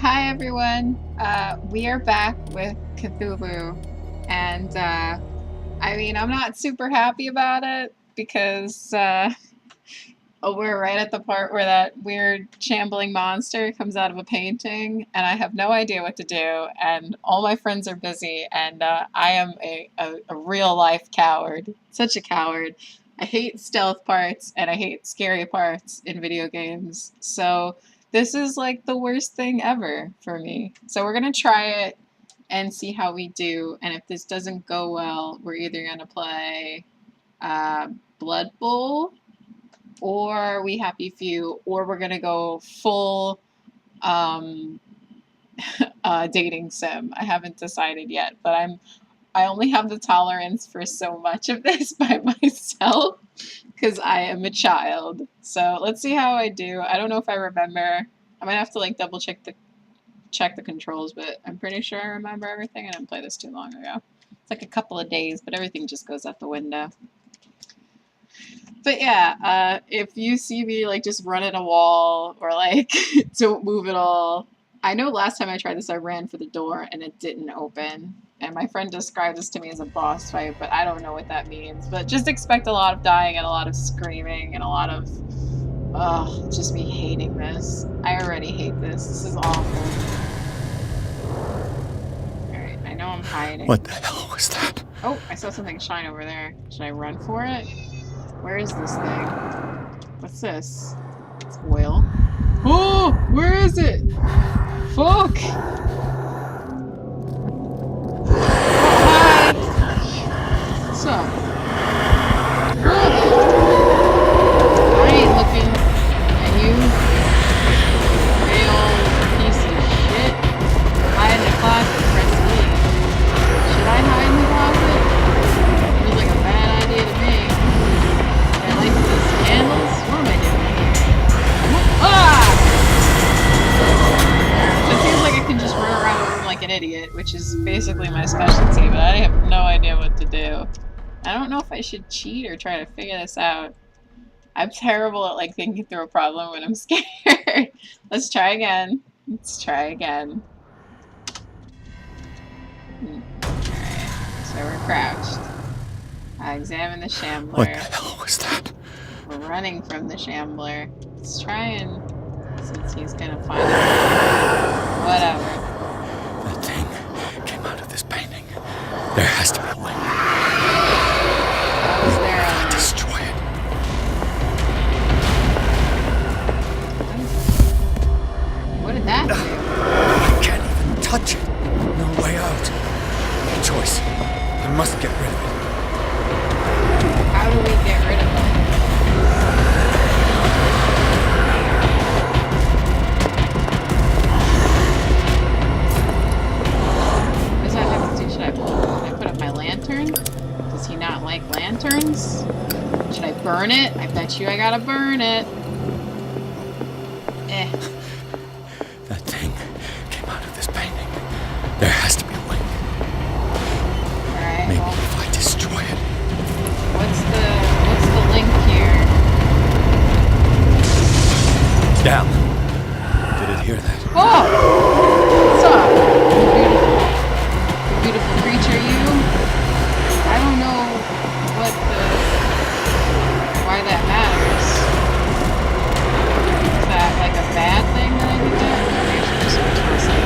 Hi everyone. We are back with Cthulhu, and I mean, I'm not super happy about it because we're right at the part where that weird shambling monster comes out of a painting, and I have no idea what to do, and all my friends are busy, and I am a real life coward. Such a coward. I hate stealth parts, and I hate scary parts in video games, so this is like the worst thing ever for me. So we're gonna try it and see how we do, and if this doesn't go well, we're either gonna play Blood Bowl, or We Happy Few, or we're gonna go full dating sim. I haven't decided yet, but I only have the tolerance for so much of this by myself because I am a child. So let's see how I do. I don't know if I remember. I might have to like double check the controls, but I'm pretty sure I remember everything. I didn't play this too long ago. It's like a couple of days, but everything just goes out the window. But yeah, if you see me like just run at a wall or like don't move at all. I know last time I tried this I ran for the door and it didn't open. And my friend described this to me as a boss fight, but I don't know what that means. But just expect a lot of dying and a lot of screaming and a lot of just me hating this. I already hate this. This is awful. Alright, I know I'm hiding. What the hell was that? Oh, I saw something shine over there. Should I run for it? Where is this thing? What's this? It's oil. Oh! Where is it? Fuck! Hi! What's up? I ain't looking at you. Hey, old piece of shit. Hide in the closet, press E. Should I hide in the closet? Feels like a bad idea to me. Should I light these candles? What am I doing? Ah! It feels like I can just run around the room like an idiot, which is basically my specialty, but I have no idea what to do. I don't know if I should cheat or try to figure this out. I'm terrible at like thinking through a problem when I'm scared. Let's try again. Let's try again. Alright, so we're crouched. I examine the shambler. What the hell was that? We're running from the shambler. Let's try and, since he's gonna find us. Whatever. That thing came out of this painting. There has to be a way. How is there a... Destroy it. What did that do? I can't even touch it. No way out. No choice. I must get rid of it. How do we get rid of it? What does that have to do? Should I put up my lantern? Does he not like lanterns? Should I burn it? I bet you I gotta burn it. Eh. That thing came out of this painting. There has to be a way. Alright, Maybe well, if I destroy it. what's the link here? Down. Did it hear that? Oh! What's up? Beautiful creature, you? I don't know why that matters. Is that like a bad thing that I did that? Maybe I should just toss it.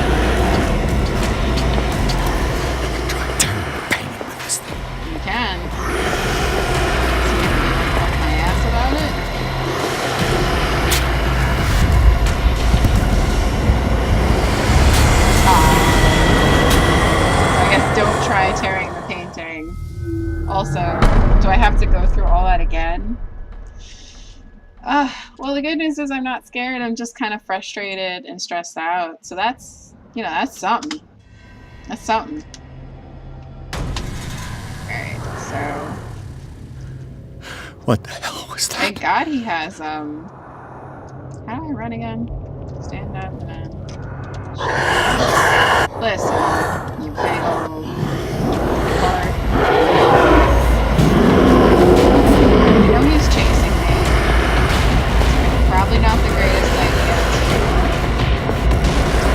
I could try tearing the painting with this thing. You can. See if you can fuck my ass about it. I guess don't try tearing the painting. Also, do I have to go through all that again? Well, the good news is I'm not scared. I'm just kind of frustrated and stressed out. So that's, you know, that's something. That's something. Alright, so... What the hell was that? Thank God he has, How do I run again? Stand up and then... Listen, you big old fart. I know he's chasing me. Probably not the greatest idea.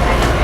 I have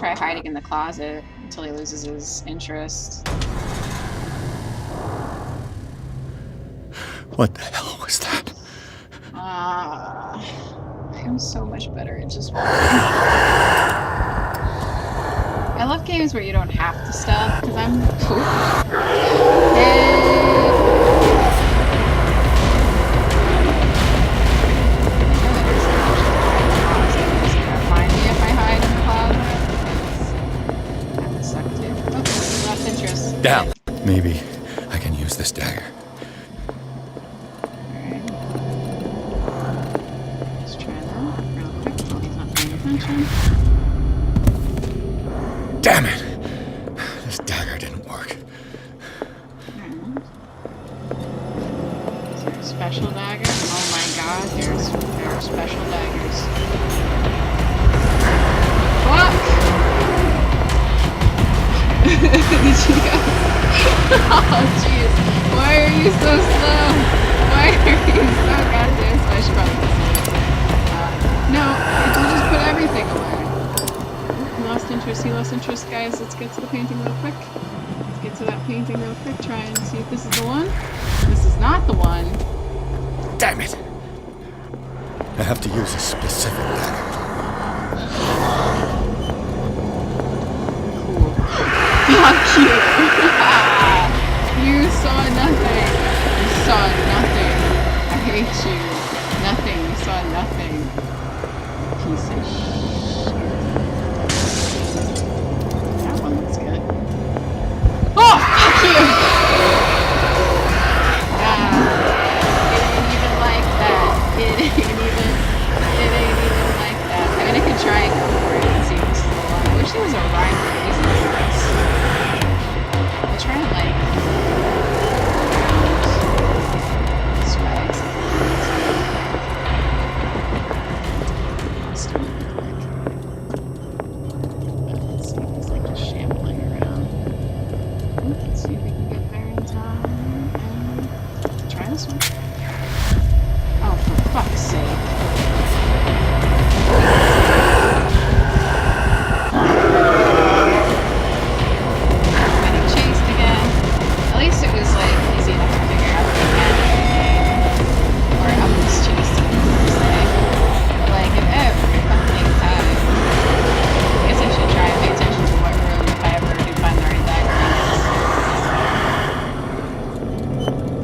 try hiding in the closet until he loses his interest. What the hell was that? I'm so much better at just walking. I love games where you don't have to stealth, because I'm... Hey! Find me if I hide in the closet. That would suck too. Okay, lost interest. Down. Maybe I can use this dagger. Alright. Let's try that real quick while he's not paying attention. Damn it! This dagger didn't work. Alright. Is there a special dagger? Oh my god, there are special daggers. Fuck! Did you go? Oh jeez. Why are you so slow? Why are you so goddamn slow? I should probably listen. No, we'll just put everything away. He lost interest, guys. Let's get to the painting real quick. Let's get to that painting real quick. Try and see if this is the one. This is not the one. Damn it! I have to use a specific dagger. Cool. Fuck you! You saw nothing. You saw nothing. I hate you. Nothing. You saw nothing. Piece of shit. That one looks good. Oh! Fuck you! It ain't even like that. It ain't even like that. I mean, I could try and go for it and see if this is the one. I wish there was a rhyme for these things. I'll try and like swags. Let's see if he's like just shambling around. Let's see if we can get there in time and try this one. Oh, for fuck's sake. Getting chased again. At least it was like easy enough to figure out the mechanic of the game. Or I was chasing per se. But like if every fucking time. I guess I should try and pay attention to what room if I ever do find the right dagger.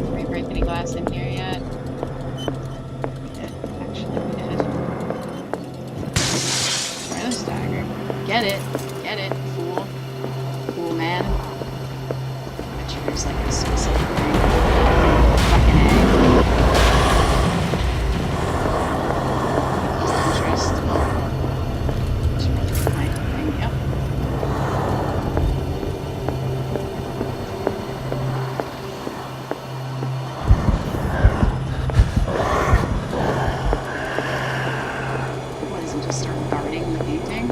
Did we break any glass in here yet? We did. Actually, we did. Try this dagger. Get it. Get it, fool. Fool man. Bet you there's like a specific thing. Fucking A. Lost interest. Should probably behind the thing. Yep. What, doesn't just start guarding the painting?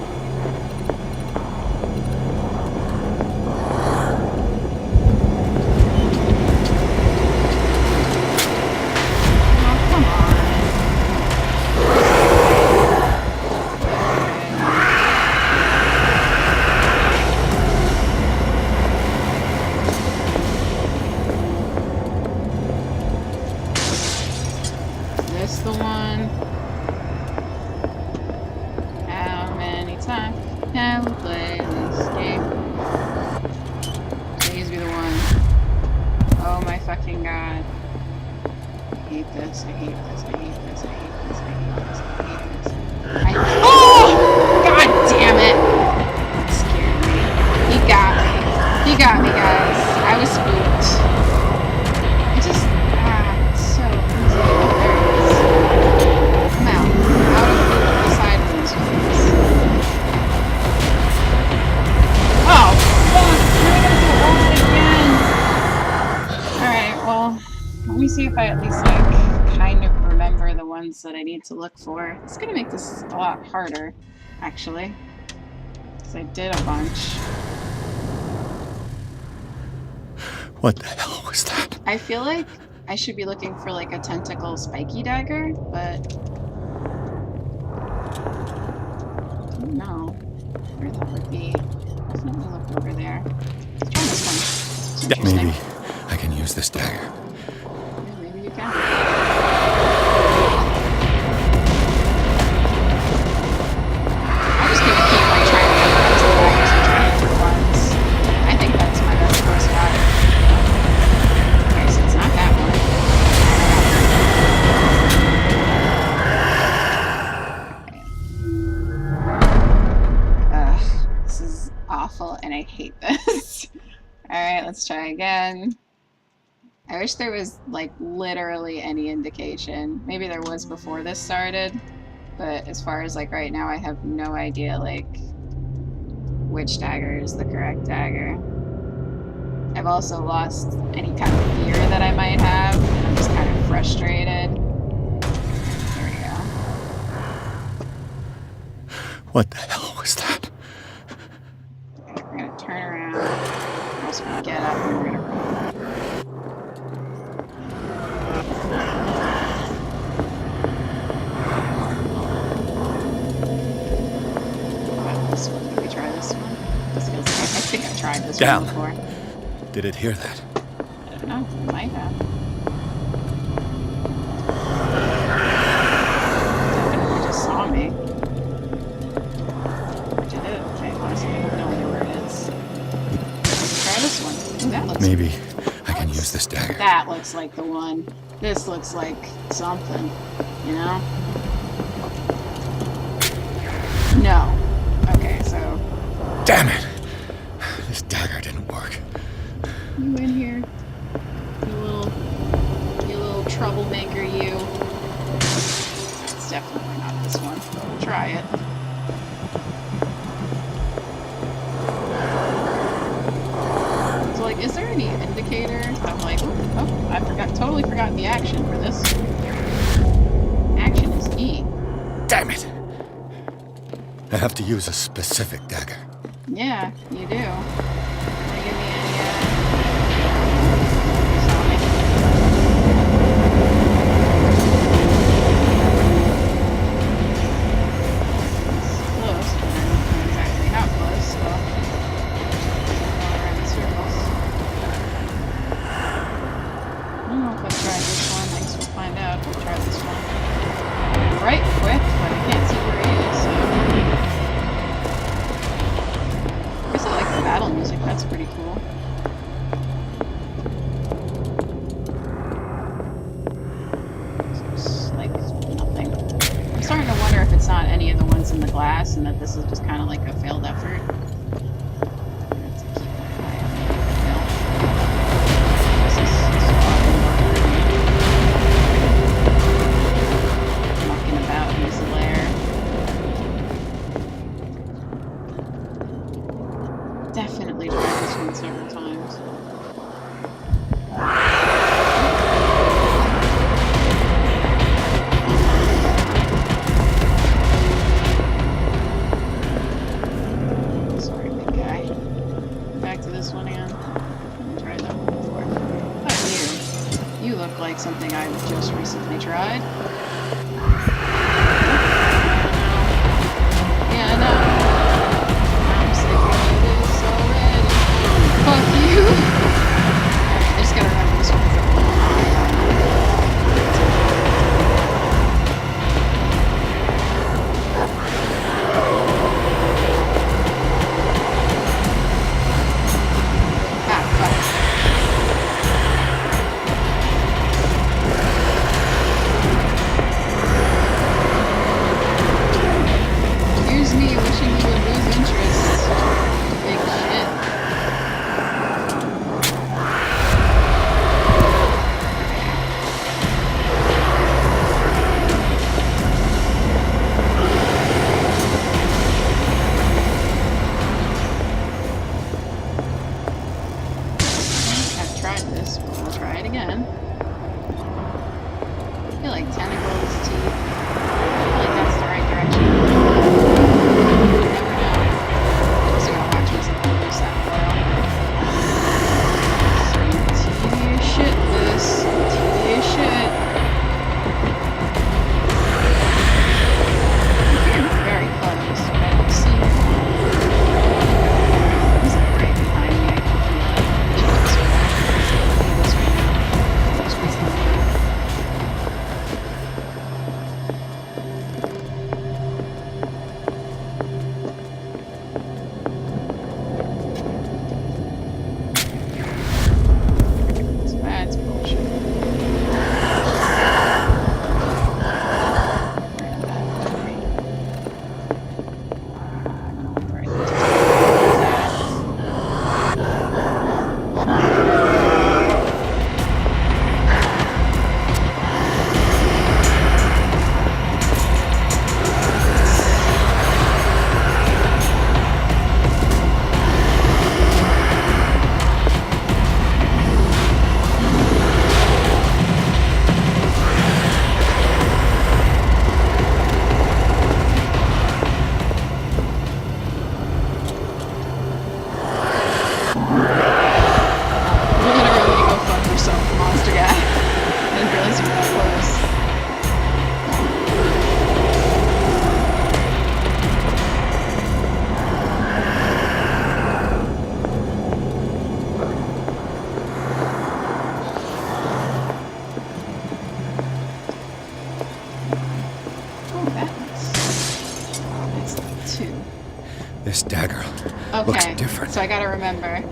Oh, come on. Is this the one? How many times have we played this game? Please be the one. Oh my fucking god. I hate this, I hate this, I hate this, I hate this, I hate this, I hate this. Oh! God damn it! That scared me. He got me. He got me, guys. I was spooked. I just... it's so easy. Oh, there it is. I'm out. Out of the side of these ones. Oh, fuck! Alright, well, let me see if I at least, like, kind of remember the ones that I need to look for. It's gonna make this a lot harder, actually. Because I did a bunch. What the hell was that? I feel like I should be looking for, like, a tentacle spiky dagger, but... I don't know. Where the frick be. Definitely look over there. Let's try this one. It's interesting. Maybe I can use this dagger. Yeah, maybe you can. I'm just gonna keep like trying to memorize the daggers and try different ones. I think that's my best course about it. Okay, so it's not that one. Ugh, this is awful and I hate this. Alright, let's try again. I wish there was, like, literally any indication. Maybe there was before this started, but as far as, like, right now, I have no idea, like, which dagger is the correct dagger. I've also lost any kind of fear that I might have. I'm just kind of frustrated. There we go. What the hell was that? Okay, we're gonna turn around. We're also gonna get up and we're gonna run. This one. Did we try this one? This feels like I think I've tried this one before. Did it hear that? I don't know. It might have. Definitely just saw me. Did it? Okay, honestly, I have no idea where it is. Let's try this one. Ooh, that looks. Maybe I can use this dagger. That looks like the one. This looks like something. You know? No. Okay, so. Damn it! This dagger didn't work. You in here? You little troublemaker, you. It's definitely not this one. Try it. So, like, is there any indicator? I'm like, oh, I totally forgot the action for this. Action is E. Damn it! I have to use a specific dagger. Yeah, you do. Wanna give me any, close, but I don't know exactly how close, so all around in circles. I don't know if I've tried this one. I guess we'll find out if I've tried this one. Right quick, but I can't see where he is, so. I guess I like the battle music, that's pretty cool. It's like nothing. I'm starting to wonder if it's not any of the ones in the glass and that this is just kind of like a failed effort. Let's keep an eye on the film. This is mucking about in his lair. Definitely tried this one several times. Sorry, big guy. Back to this one again. I tried that one before. Oh, you look like something I've just recently tried. Yeah, no. I'm sick of this already. Fuck you. I just gotta remember this one. Ah, fuck. Here's me wishing you would lose interest. Big shit. I've tried this, but we'll try it again. I feel like tentacles, teeth. I feel like that's the right direction. You never know. Also gotta watch myself lose that foil. Some tedious shit, this. Tedious shit. I'm very close, but I don't see him. So I gotta remember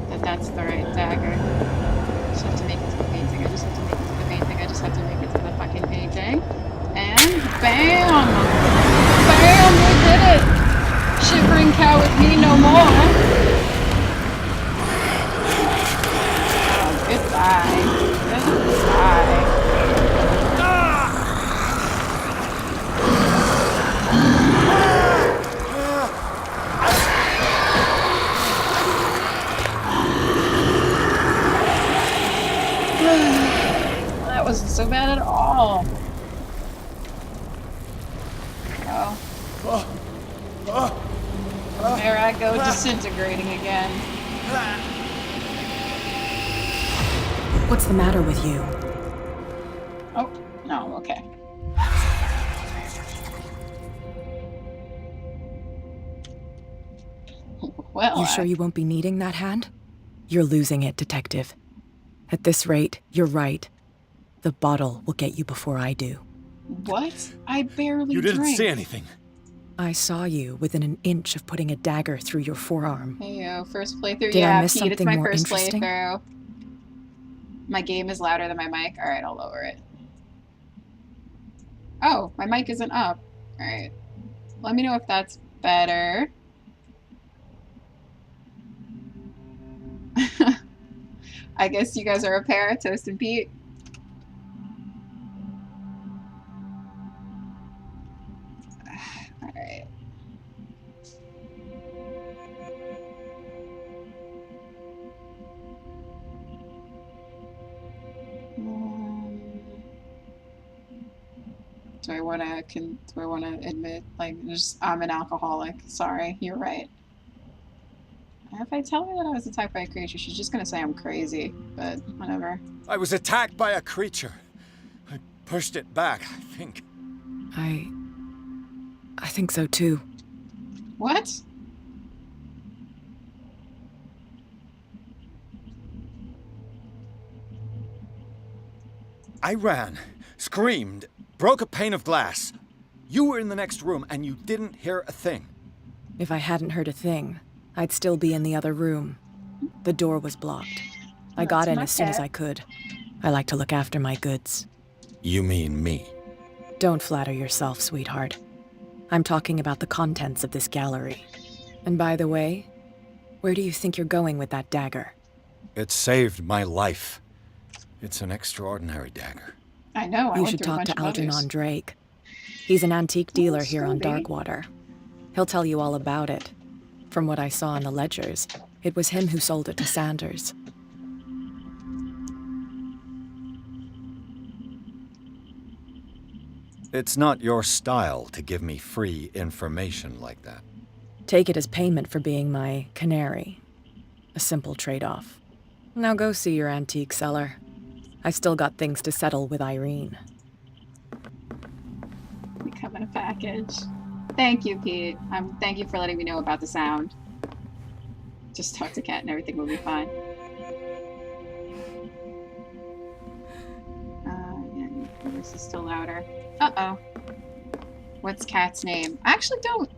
that that's the right dagger. I just have to make it to the painting. I just have to make it to the painting. I just have to make it to the fucking painting. And bam! Bam! We did it! Shivering cow with me no more. Oh, goodbye. Goodbye. That wasn't so bad at all. Oh. There I go, disintegrating again. What's the matter with you? Oh, no, okay. Well, You sure you won't be needing that hand? You're losing it, Detective. At this rate, you're right. The bottle will get you before I do. What? I barely You didn't drink. see anything. I saw you within an inch of putting a dagger through your forearm. Heyo, first playthrough. Did I Yeah, miss Pete, it's something my more first interesting? playthrough. My game is louder than my mic. Alright, I'll lower it. Oh, my mic isn't up. Alright. Let me know if that's better. I guess you guys are a pair, Toast and Pete. Alright. Do I want to admit, like, just I'm an alcoholic? Sorry, you're right. If I tell her that I was attacked by a creature, she's just gonna say I'm crazy. But whatever. I was attacked by a creature. I pushed it back, I think. I think so too. What? I ran, screamed, broke a pane of glass. You were in the next room and you didn't hear a thing. If I hadn't heard a thing, I'd still be in the other room. The door was blocked. I got in as soon as I could. I like to look after my goods. You mean me? Don't flatter yourself, sweetheart. I'm talking about the contents of this gallery. And by the way, where do you think you're going with that dagger? It saved my life. It's an extraordinary dagger. I know. You should talk to Algernon Drake. He's an antique dealer here on Darkwater. He'll tell you all about it. From what I saw in the ledgers, it was him who sold it to Sanders. It's not your style to give me free information like that. Take it as payment for being my canary. A simple trade-off. Now go see your antique seller. I've still got things to settle with Irene. We come in a package. Thank you, Pete. Thank you for letting me know about the sound. Just talk to Kat and everything will be fine. Yeah, this is still louder. Uh-oh. What's Kat's name? I actually don't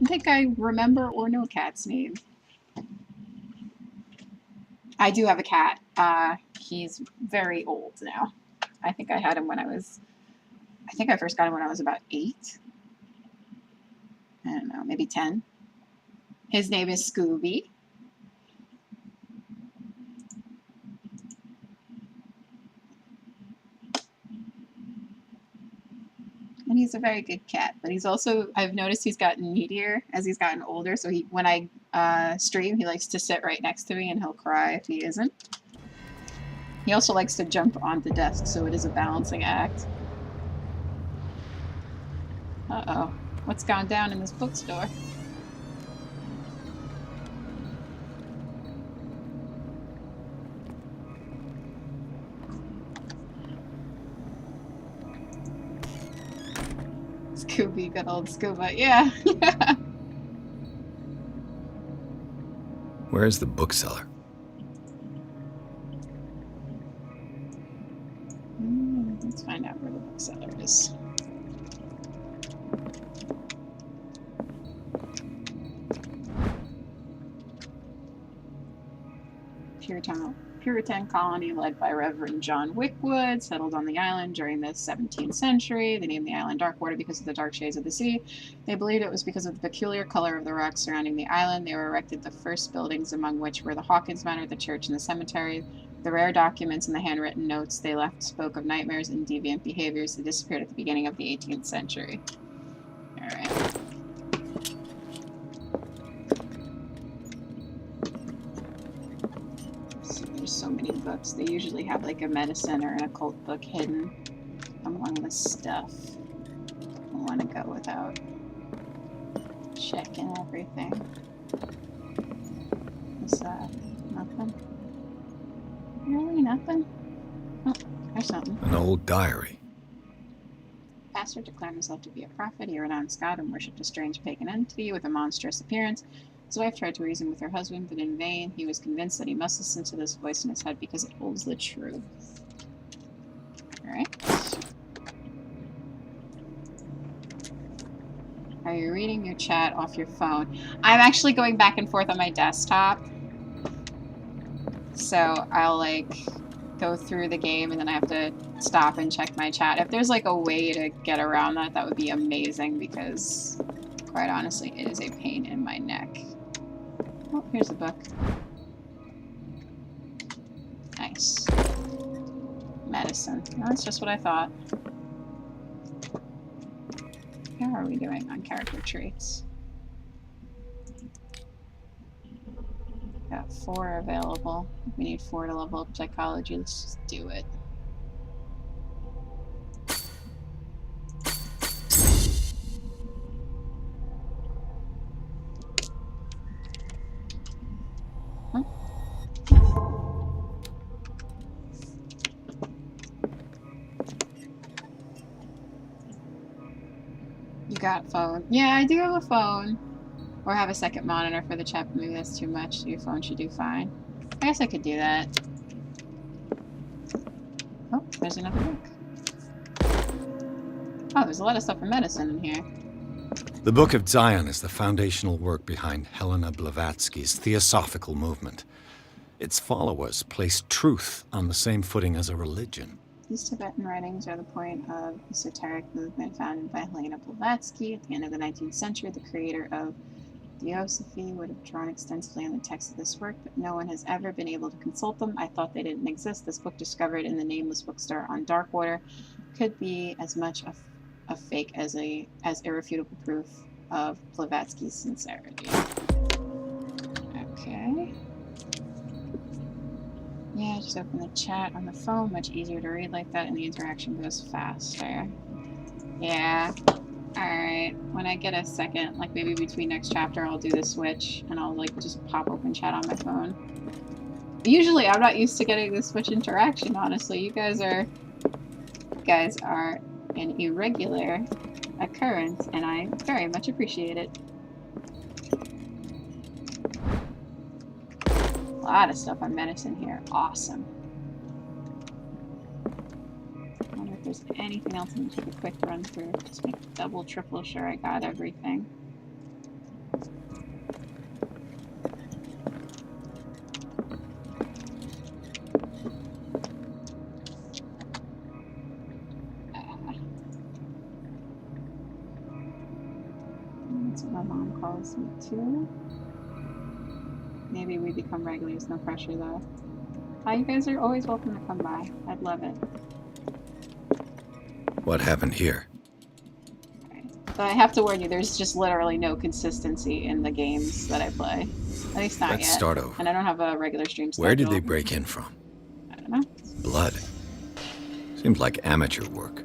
think I remember or know Kat's name. I do have a cat. He's very old now. I think I had him when I first got him when I was about 8. I don't know, maybe 10. His name is Scooby. And he's a very good cat, but he's also, I've noticed he's gotten needier as he's gotten older, so when I stream, he likes to sit right next to me and he'll cry if he isn't. He also likes to jump on the desk, so it is a balancing act. Uh-oh. What's gone down in this bookstore? Scooby, good old Scuba. Yeah. Where's the bookseller? Let's find out where the bookseller is. Puritan colony led by Reverend John Wickwood settled on the island during the 17th century. They named the island Darkwater because of the dark shades of the sea. They believed it was because of the peculiar color of the rocks surrounding the island. They were erected the first buildings, among which were the Hawkins Manor, the church, and the cemetery. The rare documents and the handwritten notes they left spoke of nightmares and deviant behaviors that disappeared at the beginning of the 18th century. Alright. So there's so many books. They usually have like a medicine or an occult book hidden among the stuff. I want to go without checking everything. Is that nothing? Really nothing? Oh, there's something. An old diary. Pastor declared himself to be a prophet. He renounced God and worshipped a strange pagan entity with a monstrous appearance. His wife tried to reason with her husband, but in vain. He was convinced that he must listen to this voice in his head because it holds the truth. Alright. Are you reading your chat off your phone? I'm actually going back and forth on my desktop. So I'll like go through the game and then I have to stop and check my chat. If there's like a way to get around that, that would be amazing because quite honestly, it is a pain in my neck. Oh, here's the book. Nice. Medicine. No, that's just what I thought. How are we doing on character traits? Got 4 available. We need 4 to level up psychology. Let's just do it. Huh? You got phone. Yeah, I do have a phone. Or have a second monitor for the chat, but maybe that's too much, so your phone should do fine. I guess I could do that. Oh, there's another book. Oh, there's a lot of stuff for medicine in here. The Book of Zion is the foundational work behind Helena Blavatsky's Theosophical movement. Its followers place truth on the same footing as a religion. These Tibetan writings are the point of esoteric movement founded by Helena Blavatsky. At the end of the 19th century, the creator of Theosophy would have drawn extensively on the text of this work, but no one has ever been able to consult them. I thought they didn't exist. This book, discovered in the nameless bookstore on Darkwater, could be as much a fake as irrefutable proof of Blavatsky's sincerity. Okay. Yeah, just open the chat on the phone. Much easier to read like that, and the interaction goes faster. Yeah. Alright, when I get a second, like maybe between next chapter, I'll do the switch, and I'll like just pop open chat on my phone. Usually, I'm not used to getting the switch interaction, honestly. You guys are an irregular occurrence, and I very much appreciate it. A lot of stuff on medicine here. Awesome. I wonder if there's anything else. I'm going to take a quick run through. Just make double, triple sure I got everything. That's what my mom calls me too. Maybe we become regulars, no pressure though. You guys are always welcome to come by. I'd love it. What happened here? Okay. So I have to warn you, there's just literally no consistency in the games that I play. At least not yet. Let's start over. And I don't have a regular stream schedule. Where did they break in from? I don't know. Blood. Seems like amateur work.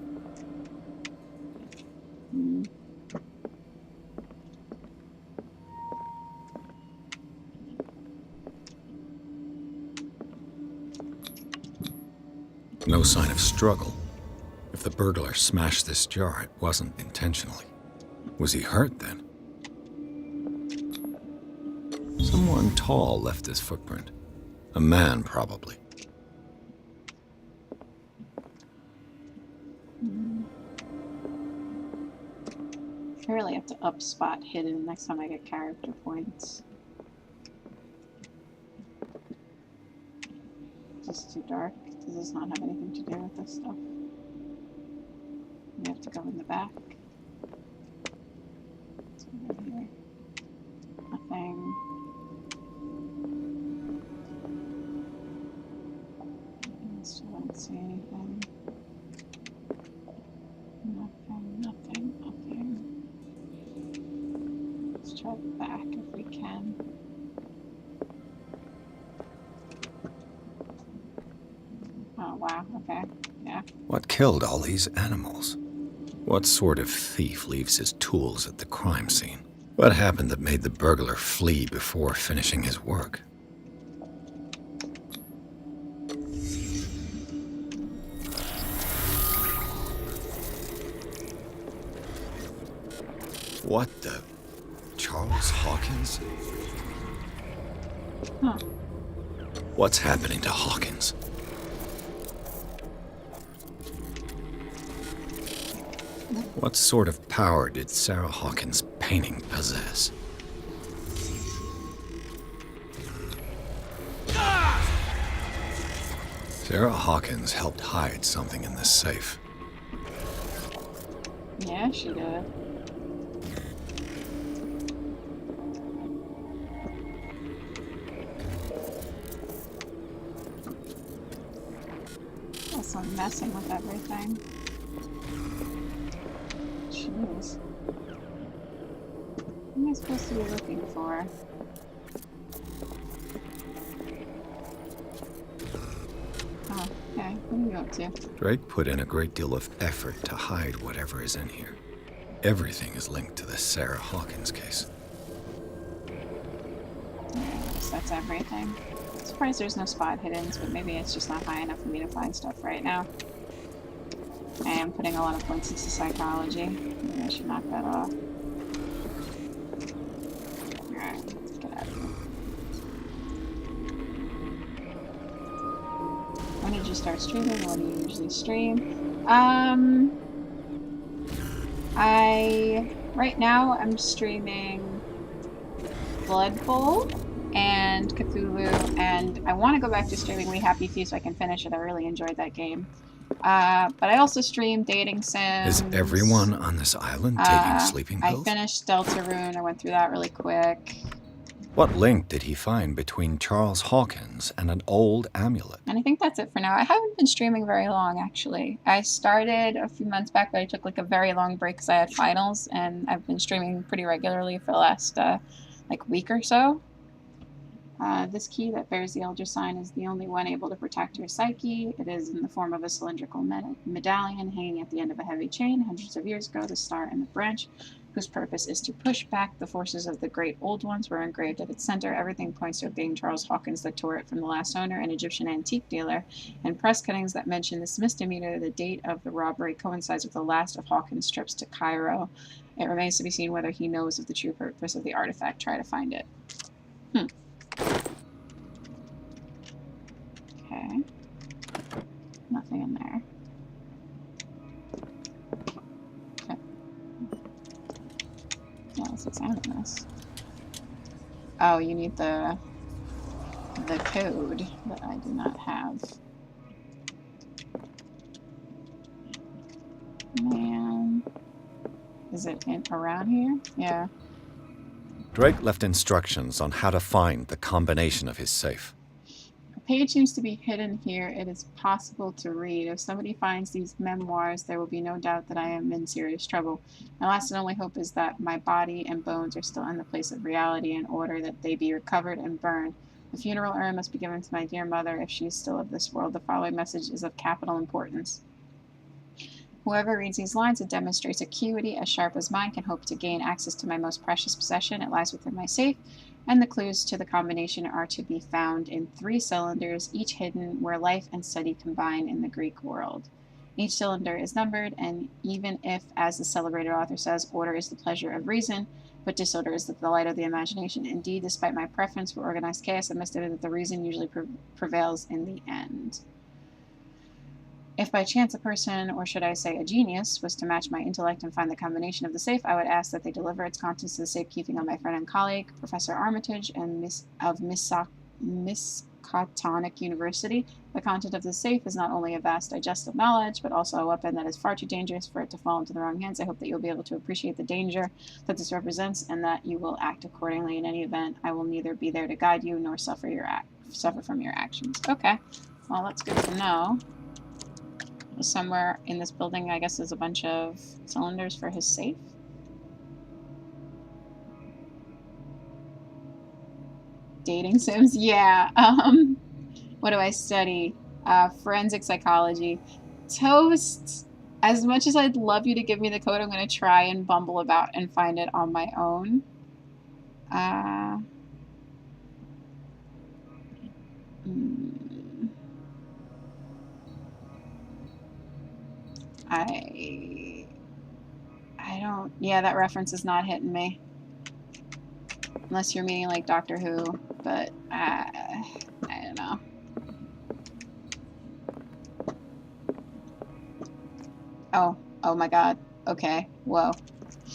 No sign of struggle. If the burglar smashed this jar, it wasn't intentionally. Was he hurt then? Someone tall left this footprint. A man, probably. I really have to up spot hidden next time I get character points. just too dark. Does this not have anything to do with this stuff? We have to go in the back. What's over here? Nothing. Still don't see anything. Nothing. Let's try the back if we can. Oh, wow, okay, yeah. What killed all these animals? What sort of thief leaves his tools at the crime scene? What happened that made the burglar flee before finishing his work? What the? Charles Hawkins? Huh. What's happening to Hawkins? What sort of power did Sarah Hawkins' painting possess? Sarah Hawkins helped hide something in this safe. Yeah, she did. Also messing with everything. Jeez. What am I supposed to be looking for? Oh, okay. What are you up to? Drake put in a great deal of effort to hide whatever is in here. Everything is linked to the Sarah Hawkins case. Yes, that's everything. Surprised there's no spot hiddens, but maybe it's just not high enough for me to find stuff right now. I am putting a lot of points into psychology. Maybe I should knock that off. Alright, let's get out of here. When did you start streaming? What do you usually stream? Right now I'm streaming Blood Bowl and Cthulhu, and I want to go back to streaming We Happy Few so I can finish it. I really enjoyed that game. But I also stream Dating Sims. Is everyone on this island taking sleeping pills? I finished Deltarune. I went through that really quick. What link did he find between Charles Hawkins and an old amulet? And I think that's it for now. I haven't been streaming very long, actually. I started a few months back, but I took like a very long break because I had finals, and I've been streaming pretty regularly for the last week or so. This key that bears the Elder sign is the only one able to protect your psyche. It is in the form of a cylindrical medallion hanging at the end of a heavy chain. Hundreds of years ago, the star and the branch, whose purpose is to push back the forces of the great old ones, were engraved at its center. Everything points to it being Charles Hawkins that tore it from the last owner, an Egyptian antique dealer. And press cuttings that mention this misdemeanor, the date of the robbery coincides with the last of Hawkins' trips to Cairo. It remains to be seen whether he knows of the true purpose of the artifact. Try to find it. Okay. Nothing in there. Okay. Yeah, let's examine this. Oh, you need the code that I do not have. Man. Is it around here? Yeah. Drake left instructions on how to find the combination of his safe. A page seems to be hidden here. It is possible to read. If somebody finds these memoirs, there will be no doubt that I am in serious trouble. My last and only hope is that my body and bones are still in the place of reality in order that they be recovered and burned. The funeral urn must be given to my dear mother if she is still of this world. The following message is of capital importance. Whoever reads these lines, it demonstrates acuity as sharp as mine, can hope to gain access to my most precious possession. It lies within my safe, and the clues to the combination are to be found in 3 cylinders, each hidden where life and study combine in the Greek world. Each cylinder is numbered, and even if, as the celebrated author says, order is the pleasure of reason, but disorder is the delight of the imagination. Indeed, despite my preference for organized chaos, I must admit that the reason usually prevails in the end. If by chance a person, or should I say a genius, was to match my intellect and find the combination of the safe, I would ask that they deliver its contents to the safekeeping of my friend and colleague, Professor Armitage, and Miss Cotonic University. The content of the safe is not only a vast digest of knowledge, but also a weapon that is far too dangerous for it to fall into the wrong hands. I hope that you'll be able to appreciate the danger that this represents, and that you will act accordingly. In any event, I will neither be there to guide you nor suffer from your actions. Okay, well, that's good to know. Somewhere in this building, I guess, there's a bunch of cylinders for his safe. Dating sims, yeah. What do I study? Forensic psychology. Toast. As much as I'd love you to give me the code, I'm going to try and bumble about and find it on my own. I don't. Yeah, that reference is not hitting me. Unless you're meaning like Doctor Who, but I don't know. Oh my god. Okay, whoa.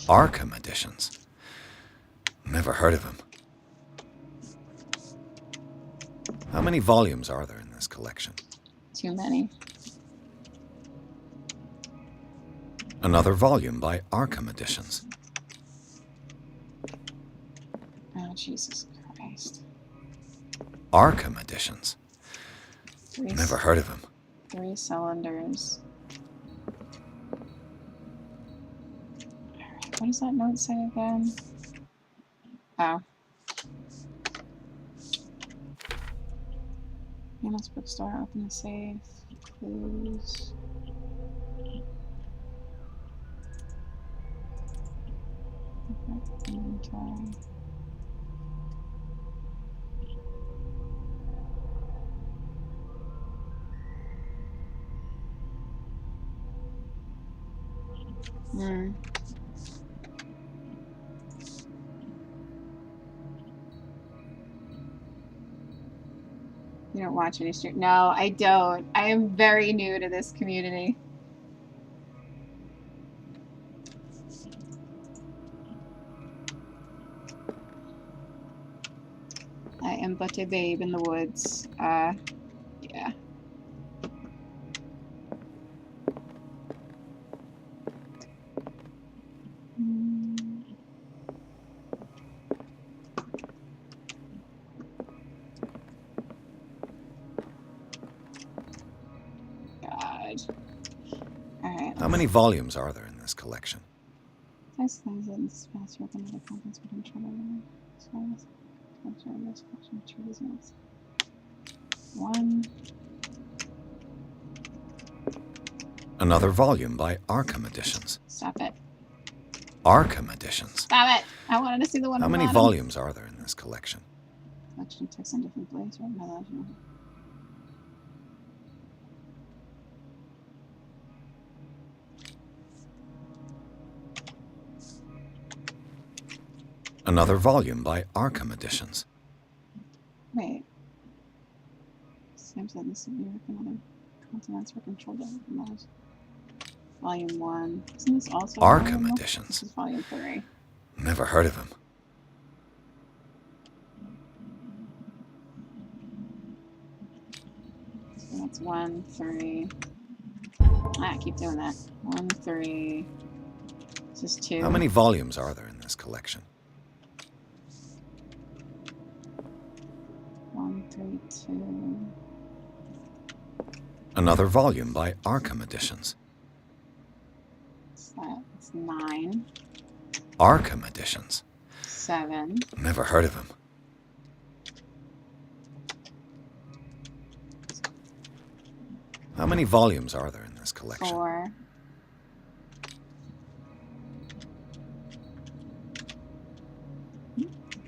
Arkham editions. Never heard of him. How many volumes are there in this collection? Too many. Another volume by Arkham Editions. Oh, Jesus Christ. Arkham Editions. Never heard of him. 3 cylinders. Alright, what does that note say again? Oh. Amos bookstore, open the safe. Clues. Inventory. You don't watch any stream? No, I don't. I am very new to this community. I am but a babe in the woods. Yeah. God. Alright. How many volumes are there in this collection? One. Another volume by Arkham Editions. Stop it. Arkham Editions. Stop it. I wanted to see the one. How many volumes are there in this collection? Collection of text on different blades. Another volume by Arkham Editions. Wait. Seems that this would be another continents were controlled over the Mars. Volume 1. Isn't this also Arkham Editions? This is Volume 3. Never heard of him. So that's 1, 3. Keep doing that. 1, 3. This is 2. How many volumes are there in this collection? 1, 3, 2. Another volume by Arkham Editions. That's 9. Arkham Editions. 7. Never heard of him. How many volumes are there in this collection? 4.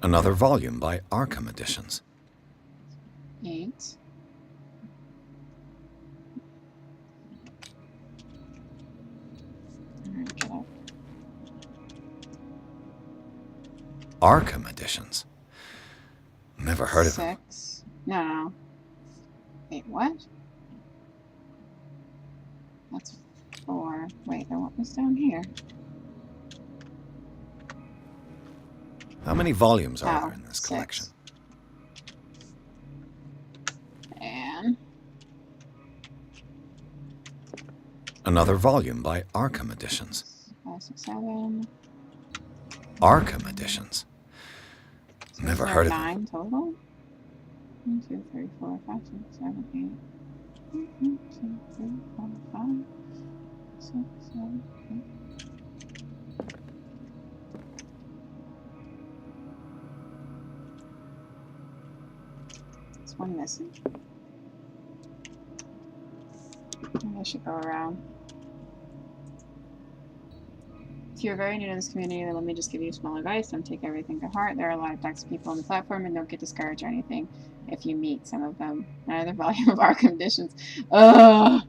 Another volume by Arkham Editions. 8. Alright, get up. Arkham Editions. Never heard of him. 6. No. Wait, what? That's 4. Wait, then what was down here? How many volumes are Oh, there in this 6. collection? Another volume by Arkham Editions. 5, 6, 7. Arkham Editions? So Never there heard of them. 9 total? 1, 2, 3, 4, 5, 6, 7, 8. 1, 2, 3, 4, 5, 6, 7, 8. There's one missing. Maybe I should go around. If you're very new to this community, then let me just give you small advice. Don't take everything to heart. There are a lot of toxic people on the platform, and don't get discouraged or anything if you meet some of them. Another volume of our conditions. Ugh.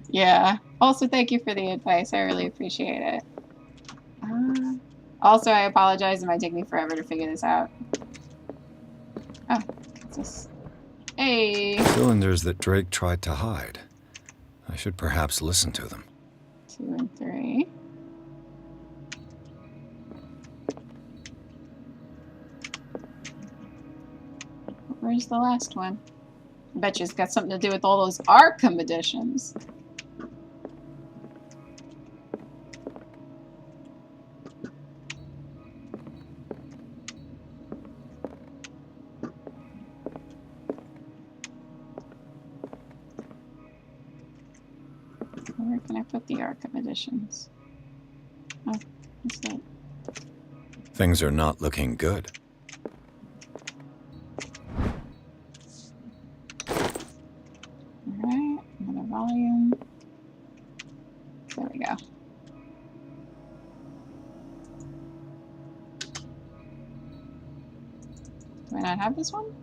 Yeah. Also, thank you for the advice. I really appreciate it. Also, I apologize. It might take me forever to figure this out. Oh, what's this? Hey! Cylinders that Drake tried to hide. I should perhaps listen to them. 2 and 3. Where's the last one? I bet you it's got something to do with all those Arkham editions. Where can I put the Arkham editions? Oh, what's that? Things are not looking good. Alright, another volume. There we go. Do I not have this one?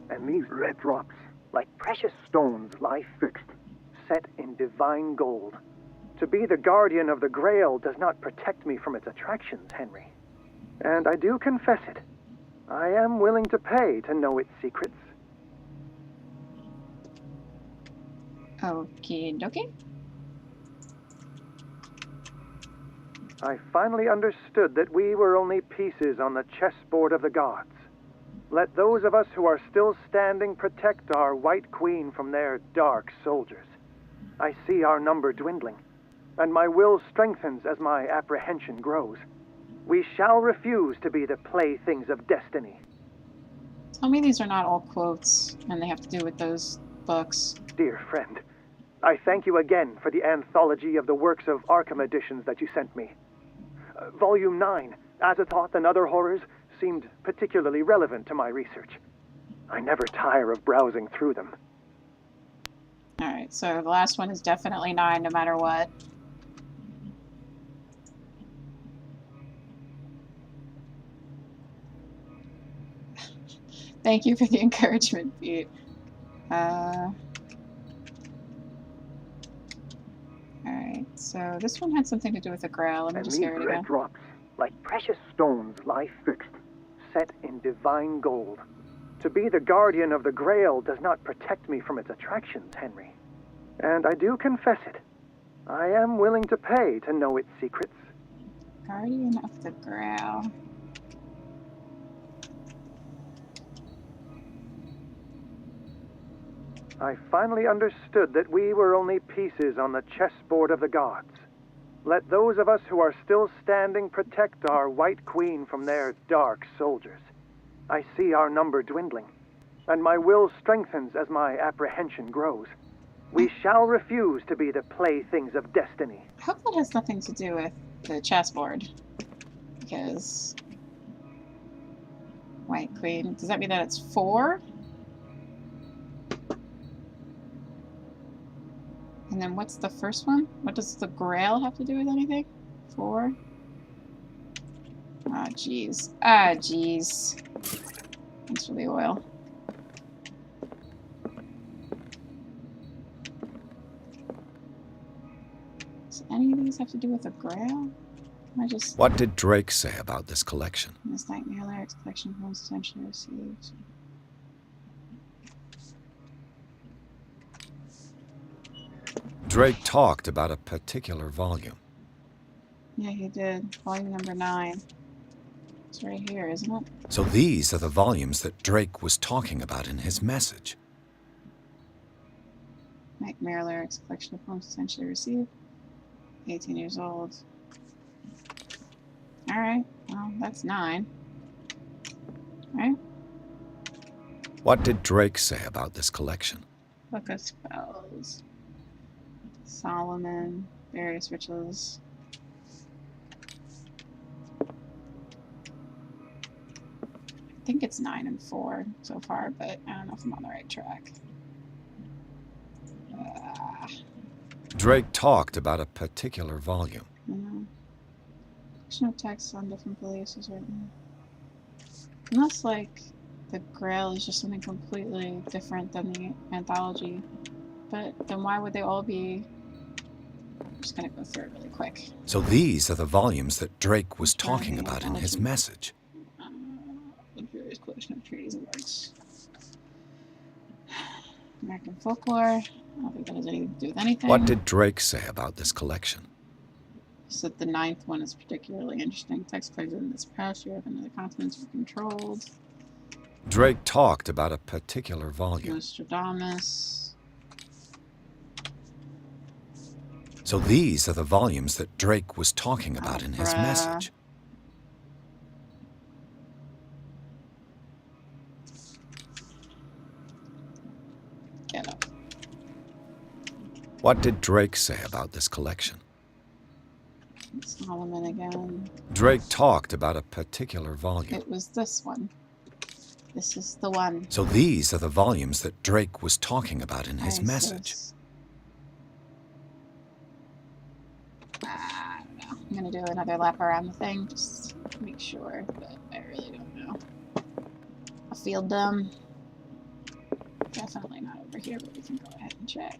And these red drops, like precious stones, lie fixed, set in divine gold. To be the guardian of the Grail does not protect me from its attractions, Henry. And I do confess it. I am willing to pay to know its secrets. Okie dokie. I finally understood that we were only pieces on the chessboard of the gods. Let those of us who are still standing protect our White Queen from their dark soldiers. I see our number dwindling, and my will strengthens as my apprehension grows. We shall refuse to be the playthings of destiny. Tell me these are not all quotes, and they have to do with those books. Dear friend, I thank you again for the anthology of the works of Arkham editions that you sent me. Volume 9, Azathoth and Other Horrors, seemed particularly relevant to my research. I never tire of browsing through them. Alright, so the last one is definitely 9 no matter what. Thank you for the encouragement, Pete. Alright, so this one had something to do with the Grail. Let me And just these hear it red again. drops, like precious stones, lie fixed, set in divine gold. To be the guardian of the Grail does not protect me from its attractions, Henry. And I do confess it. I am willing to pay to know its secrets. Guardian of the Grail. I finally understood that we were only pieces on the chessboard of the gods. Let those of us who are still standing protect our White Queen from their dark soldiers. I see our number dwindling, and my will strengthens as my apprehension grows. We shall refuse to be the playthings of destiny. I hope that has nothing to do with the chessboard. Because... White Queen. Does that mean that it's 4? And then what's the first one? What does the Grail have to do with anything? 4? Ah, jeez. Ah, jeez. Thanks for the oil. Does any of these have to do with the Grail? I just... What did Drake say about this collection? This Nightmare Lyrics collection was essentially received. Drake talked about a particular volume. Yeah, he did. Volume number 9. It's right here, isn't it? So these are the volumes that Drake was talking about in his message. Nightmare Lyrics, collection of poems potentially received. 18 years old. Alright, well, that's 9. Right? What did Drake say about this collection? Book of Spells. Solomon. Various rituals. I think it's 9 and 4 so far, but I don't know if I'm on the right track. Drake talked about a particular volume. Collection of texts on different beliefs is written. Unless, like, the Grail is just something completely different than the anthology. But then why would they all be... I'm just gonna go through it really quick. So these are the volumes that Drake was talking about in his message. Luxurious collection of treaties and works. American folklore. I don't think that has anything to do with anything. What did Drake say about this collection? He said the 9th one is particularly interesting. Text plays in this past year, and the continents were controlled. Drake talked about a particular volume. Nostradamus. So these are the volumes that Drake was talking about in his message. Get up. What did Drake say about this collection? Solomon again. Drake talked about a particular volume. It was this one. This is the one. So these are the volumes that Drake was talking about in his message. I don't know. I'm gonna do another lap around the thing just to make sure, but I really don't know. I feel dumb. Definitely not over here, but we can go ahead and check.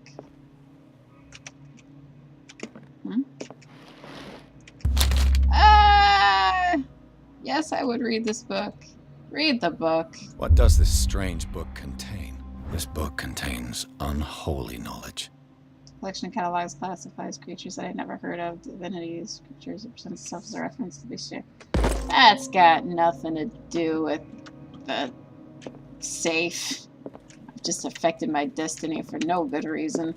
Yes, I would read this book. Read the book. What does this strange book contain? This book contains unholy knowledge. Collection catalogs, classifies creatures that I'd never heard of, divinities, creatures that present itself as a reference to this shit. That's got nothing to do with the safe. I've just affected my destiny for no good reason.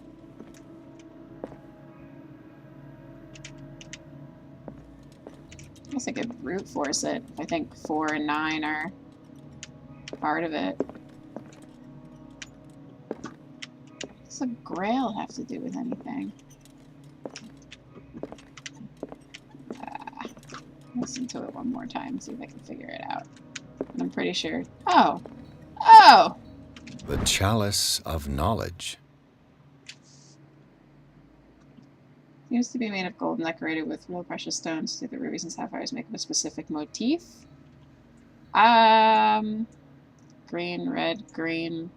I guess I could brute force it. I think 4 and 9 are part of it. What's a Grail have to do with anything? Listen to it one more time, see if I can figure it out. And I'm pretty sure. Oh! Oh! The Chalice of Knowledge. Used to be made of gold and decorated with real precious stones. The rubies and sapphires make up a specific motif. Green, red, green,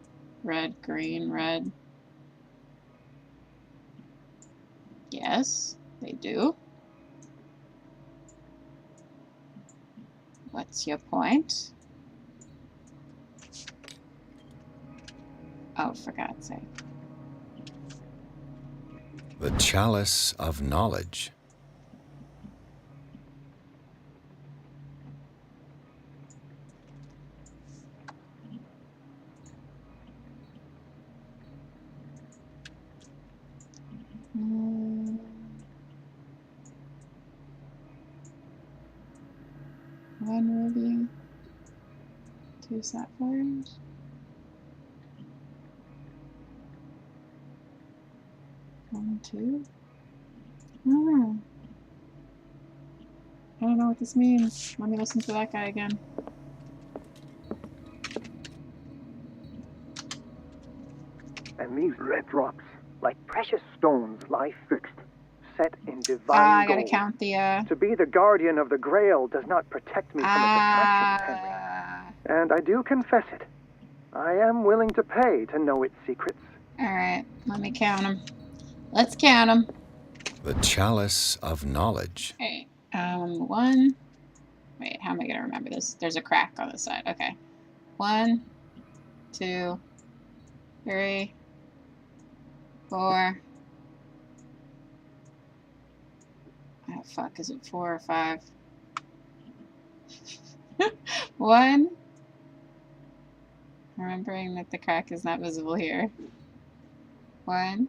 red, green, red. Yes, they do. What's your point? Oh, for God's sake. The Chalice of Knowledge. One ruby, 2 sapphires. One, 2. Oh. I don't know what this means. Let me listen to that guy again. And these red drops, like precious stones, lie fixed, set in divine I gotta gold. count the, To be the guardian of the Grail does not protect me from its attractions, Henry. And I do confess it. I am willing to pay to know its secrets. Alright, let me count them. Let's count them. The Chalice of Knowledge. Okay, 1. Wait, how am I gonna remember this? There's a crack on the side. Okay. 1, 2, 3, 4. Oh, fuck, is it 4 or 5? 1. Remembering that the crack is not visible here. 1,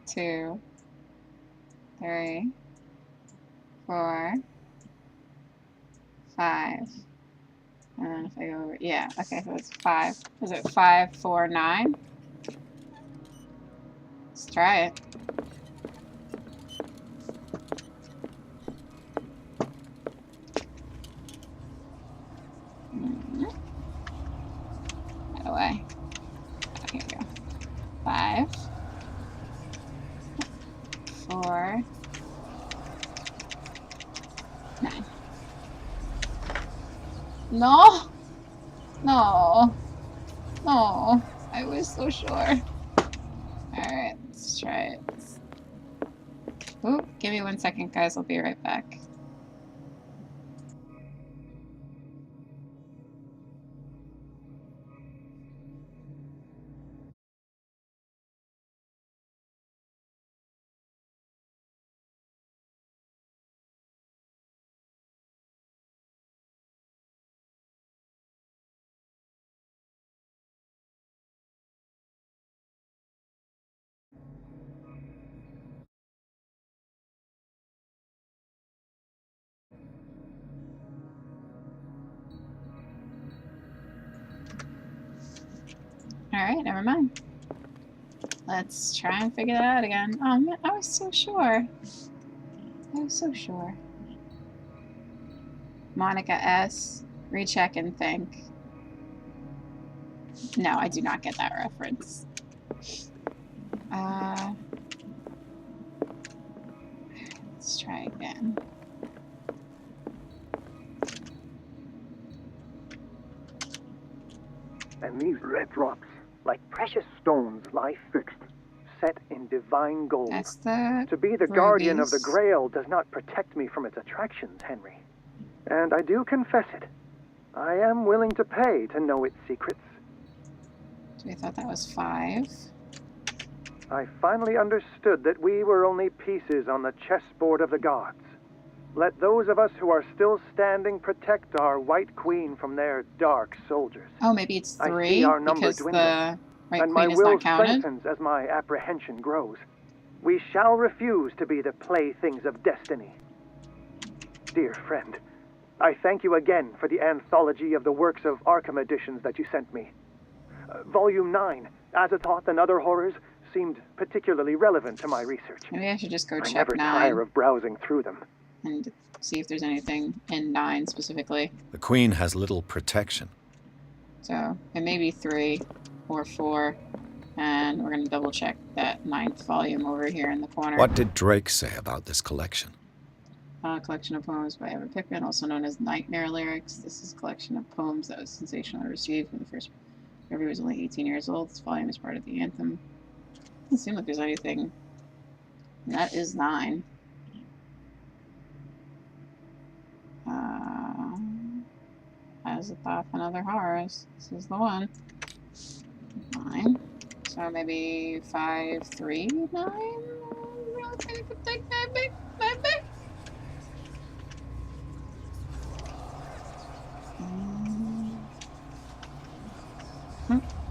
2, 3, 4, 5. And then if I go over, yeah, okay, so it's 5. Is it 5, 4, 9? Let's try it. Get away. Oh, here we go. 5, 4, 9. No! No! No! I was so sure. Alright, let's try it. Ooh, give me 1 second, guys. I'll be right back. Alright, never mind. Let's try and figure that out again. Oh man, I was so sure. I was so sure. Monica S. Recheck and think. No, I do not get that reference. Let's try again. And these red drops, like precious stones, lie fixed, set in divine gold. That's the To be the guardian of the Grail does not protect me from its attractions, Henry. And I do confess it. I am willing to pay to know its secrets. So we thought that was 5. I finally understood that we were only pieces on the chessboard of the gods. Let those of us who are still standing protect our White Queen from their dark soldiers. Oh, maybe it's I 3 see our number because dwindling, the White and my Queen is will not counted. strengthens as my apprehension grows. We shall refuse to be the playthings of destiny. Dear friend, I thank you again for the anthology of the works of Arkham editions that you sent me. Volume 9, Azathoth and Other Horrors, seemed particularly relevant to my research. Maybe I should just go I check never 9 tire of browsing through them. and see if there's anything in 9 specifically. The Queen has little protection. So it may be 3 or 4. And we're going to double check that 9th volume over here in the corner. What did Drake say about this collection? A collection of poems by Ever Pickman, also known as Nightmare Lyrics. This is a collection of poems that was sensationally received when the first review was only 18 years old. This volume is part of the anthem. Doesn't seem like there's anything. And that is 9. Azathoth and Other Horrors. This is the one. 9. So maybe 5, 3, 9? Okay, could take maybe.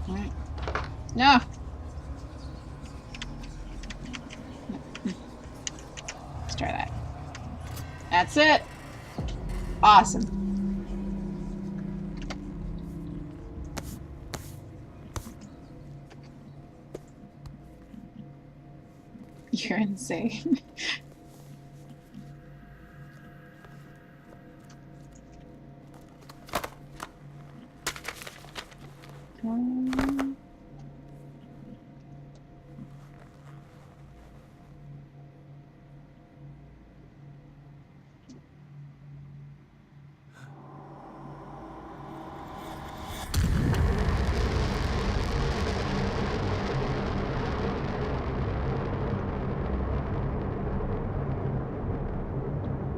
Right. No! Let's try that. That's it! Awesome. You're insane.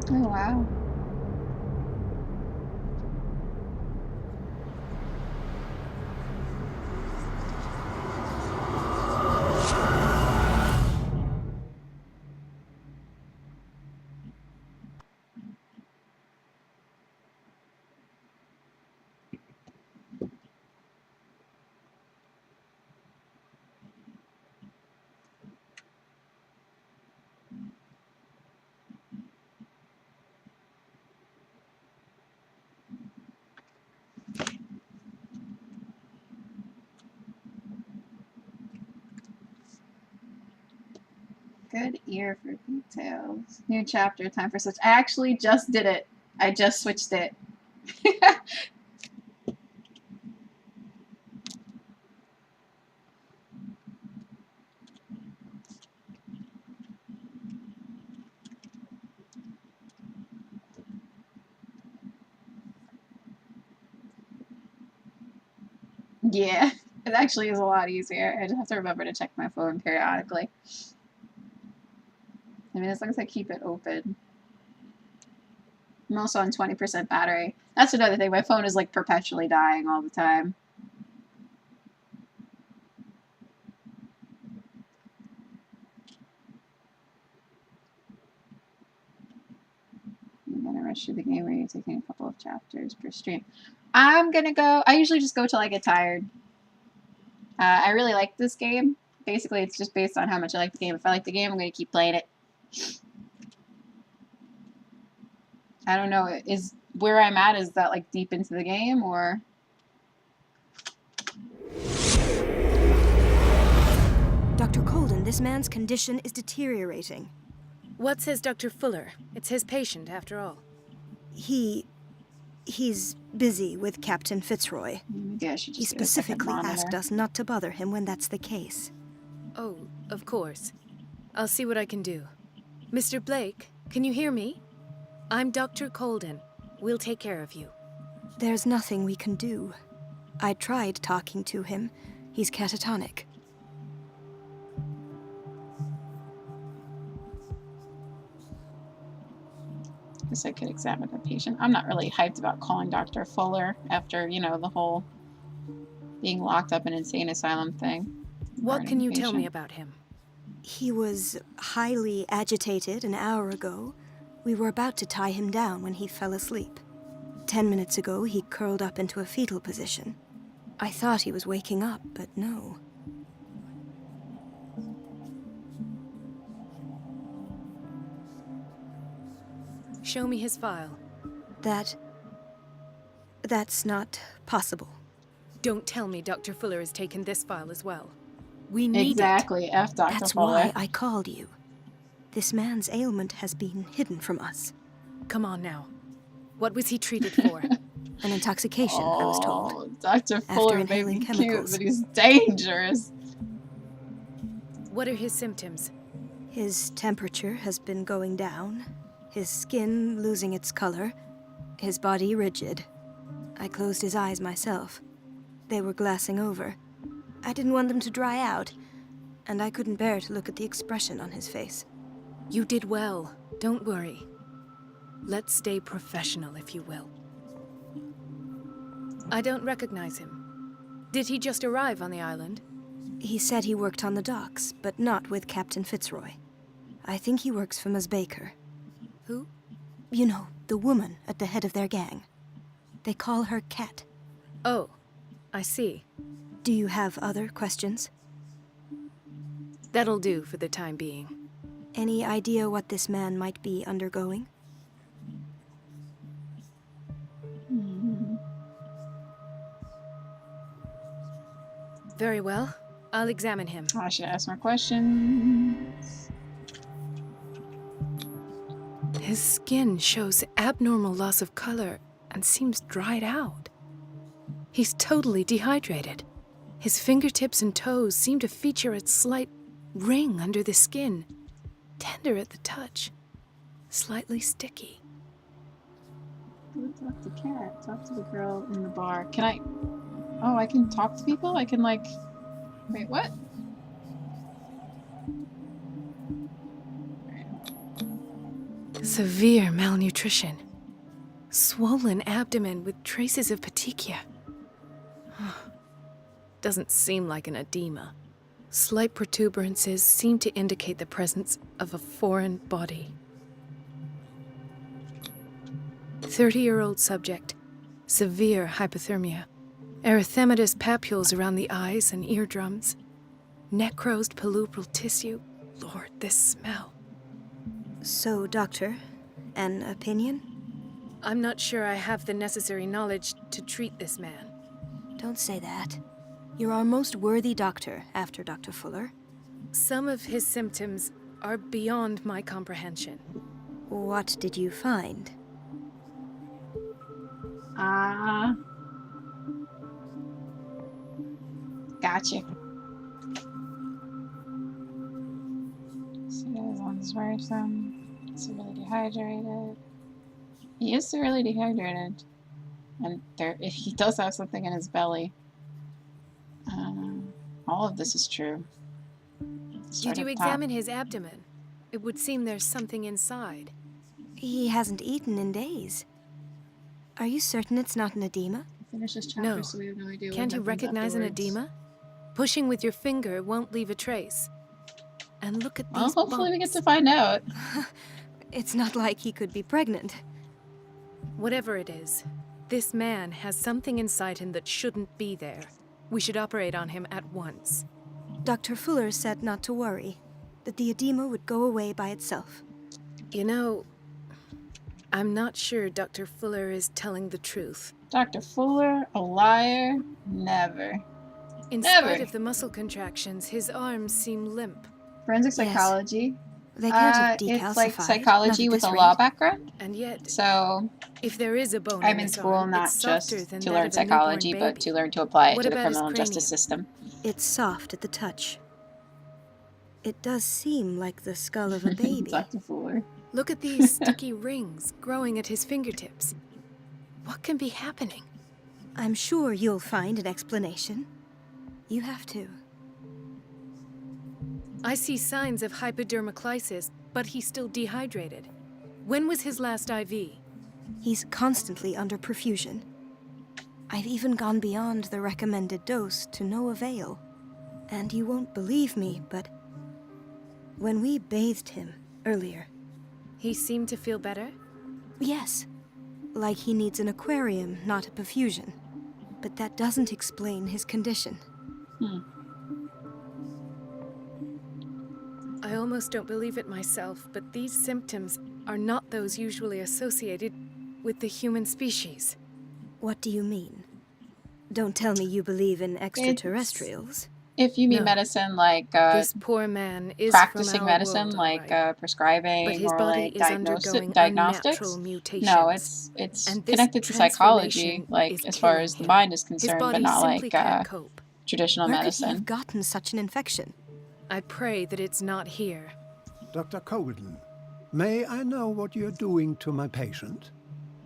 Oh, wow. Good ear for details. New chapter, time for switch. I actually just did it. I just switched it. Yeah, it actually is a lot easier. I just have to remember to check my phone periodically. I mean, as long as I keep it open. I'm also on 20% battery. That's another thing. My phone is like perpetually dying all the time. I'm gonna rush through the game where you're taking a couple of chapters per stream. I'm gonna go. I usually just go till I get tired. I really like this game. Basically, it's just based on how much I like the game. If I like the game, I'm gonna keep playing it. I don't know. Is where I'm at, is that like deep into the game or? Dr. Colden, this man's condition is deteriorating. What says Dr. Fuller? It's his patient, after all. He's busy with Captain Fitzroy. Maybe I should just He get a second specifically monitor. asked us not to bother him when that's the case. Oh, of course. I'll see what I can do. Mr. Blake, can you hear me? I'm Dr. Colden. We'll take care of you. There's nothing we can do. I tried talking to him. He's catatonic. I guess I could examine the patient. I'm not really hyped about calling Dr. Fuller after, you know, the whole being locked up in an insane asylum thing. What can you tell me Patient. about him? He was highly agitated an hour ago. We were about to tie him down when he fell asleep. 10 minutes ago, he curled up into a fetal position. I thought he was waking up, but no. Show me his file. That's not possible. Don't tell me Dr. Fuller has taken this file as well. We need Exactly. F Dr. That's Fuller. why I called you. This man's ailment has been hidden from us. it. Come on now. What was he treated for? An intoxication, I was told. Oh, Dr. Fuller may be inhaling cute, chemicals. but he's dangerous. What are his symptoms? His temperature has been going down, his skin losing its color, his body rigid. I closed his eyes myself. They were glassing over. I didn't want them to dry out, and I couldn't bear to look at the expression on his face. You did well. Don't worry. Let's stay professional, if you will. I don't recognize him. Did he just arrive on the island? He said he worked on the docks, but not with Captain Fitzroy. I think he works for Ms. Baker. Who? You know, the woman at the head of their gang. They call her Cat. Oh, I see. Do you have other questions? That'll do for the time being. Any idea what this man might be undergoing? Very well. I'll examine him. I should ask more questions. His skin shows abnormal loss of color and seems dried out. He's totally dehydrated. His fingertips and toes seem to feature a slight ring under the skin, tender at the touch, slightly sticky. Go talk to Cat. Talk to the girl in the bar. Can I? Oh, I can talk to people? I can, like... Wait, what? Severe malnutrition. Swollen abdomen with traces of petechia. Doesn't seem like an edema. Slight protuberances seem to indicate the presence of a foreign body. 30-year-old subject. Severe hypothermia. Erythematous papules around the eyes and eardrums. Necrosed palpebral tissue. Lord, this smell. So, Doctor, an opinion? I'm not sure I have the necessary knowledge to treat this man. Don't say that. You're our most worthy doctor after Dr. Fuller. Some of his symptoms are beyond my comprehension. What did you find? Gotcha. So that one's worrisome. Severely dehydrated. He is severely dehydrated. And he does have something in his belly. All of this is true. Did you examine his abdomen? It would seem there's something inside. He hasn't eaten in days. Are you certain it's not an edema? Finish this chapter No. so we have no idea what Can't you happens recognize an afterwards. edema? Pushing with your finger won't leave a trace. And look at Well, these hopefully we get bumps. to find out. It's not like he could be pregnant. Whatever it is, this man has something inside him that shouldn't be there. We should operate on him at once. Dr. Fuller said not to worry, that the edema would go away by itself. You know, I'm not sure Dr. Fuller is telling the truth. Dr. Fuller, a liar? Never. In Never. spite of the muscle contractions, his arms seem limp. Forensic Yes. psychology. They can't have decalcified. It's like psychology not at with a this law rate. background. And yet, So if there is a bone I'm in in this school arm, not it's just softer than to that learn of a psychology, newborn but to baby. learn to apply it What to the about his criminal justice cranium? system. It's soft at the touch. It does seem like the skull of a baby. Dr. Fuller. Look at these sticky rings growing at his fingertips. What can be happening? I'm sure you'll find an explanation. You have to. I see signs of hypodermoclysis, but he's still dehydrated. When was his last IV? He's constantly under perfusion. I've even gone beyond the recommended dose to no avail. And you won't believe me, but when we bathed him earlier, He seemed to feel better? yes, like he needs an aquarium, not a perfusion. But that doesn't explain his condition. I almost don't believe it myself, but these symptoms are not those usually associated with the human species. What do you mean? Don't tell me you believe in extraterrestrials. If you mean No. medicine like This poor man is practicing from our medicine, world, like all right. prescribing But his or body like is undergoing diagnostics, unnatural mutations. no, it's And this connected to psychology, transformation like is as far killing as the him. mind is His concerned, body but not simply like can't cope. traditional Where could he medicine. have gotten such an infection? I pray that it's not here. Dr. Colden, may I know what you're doing to my patient?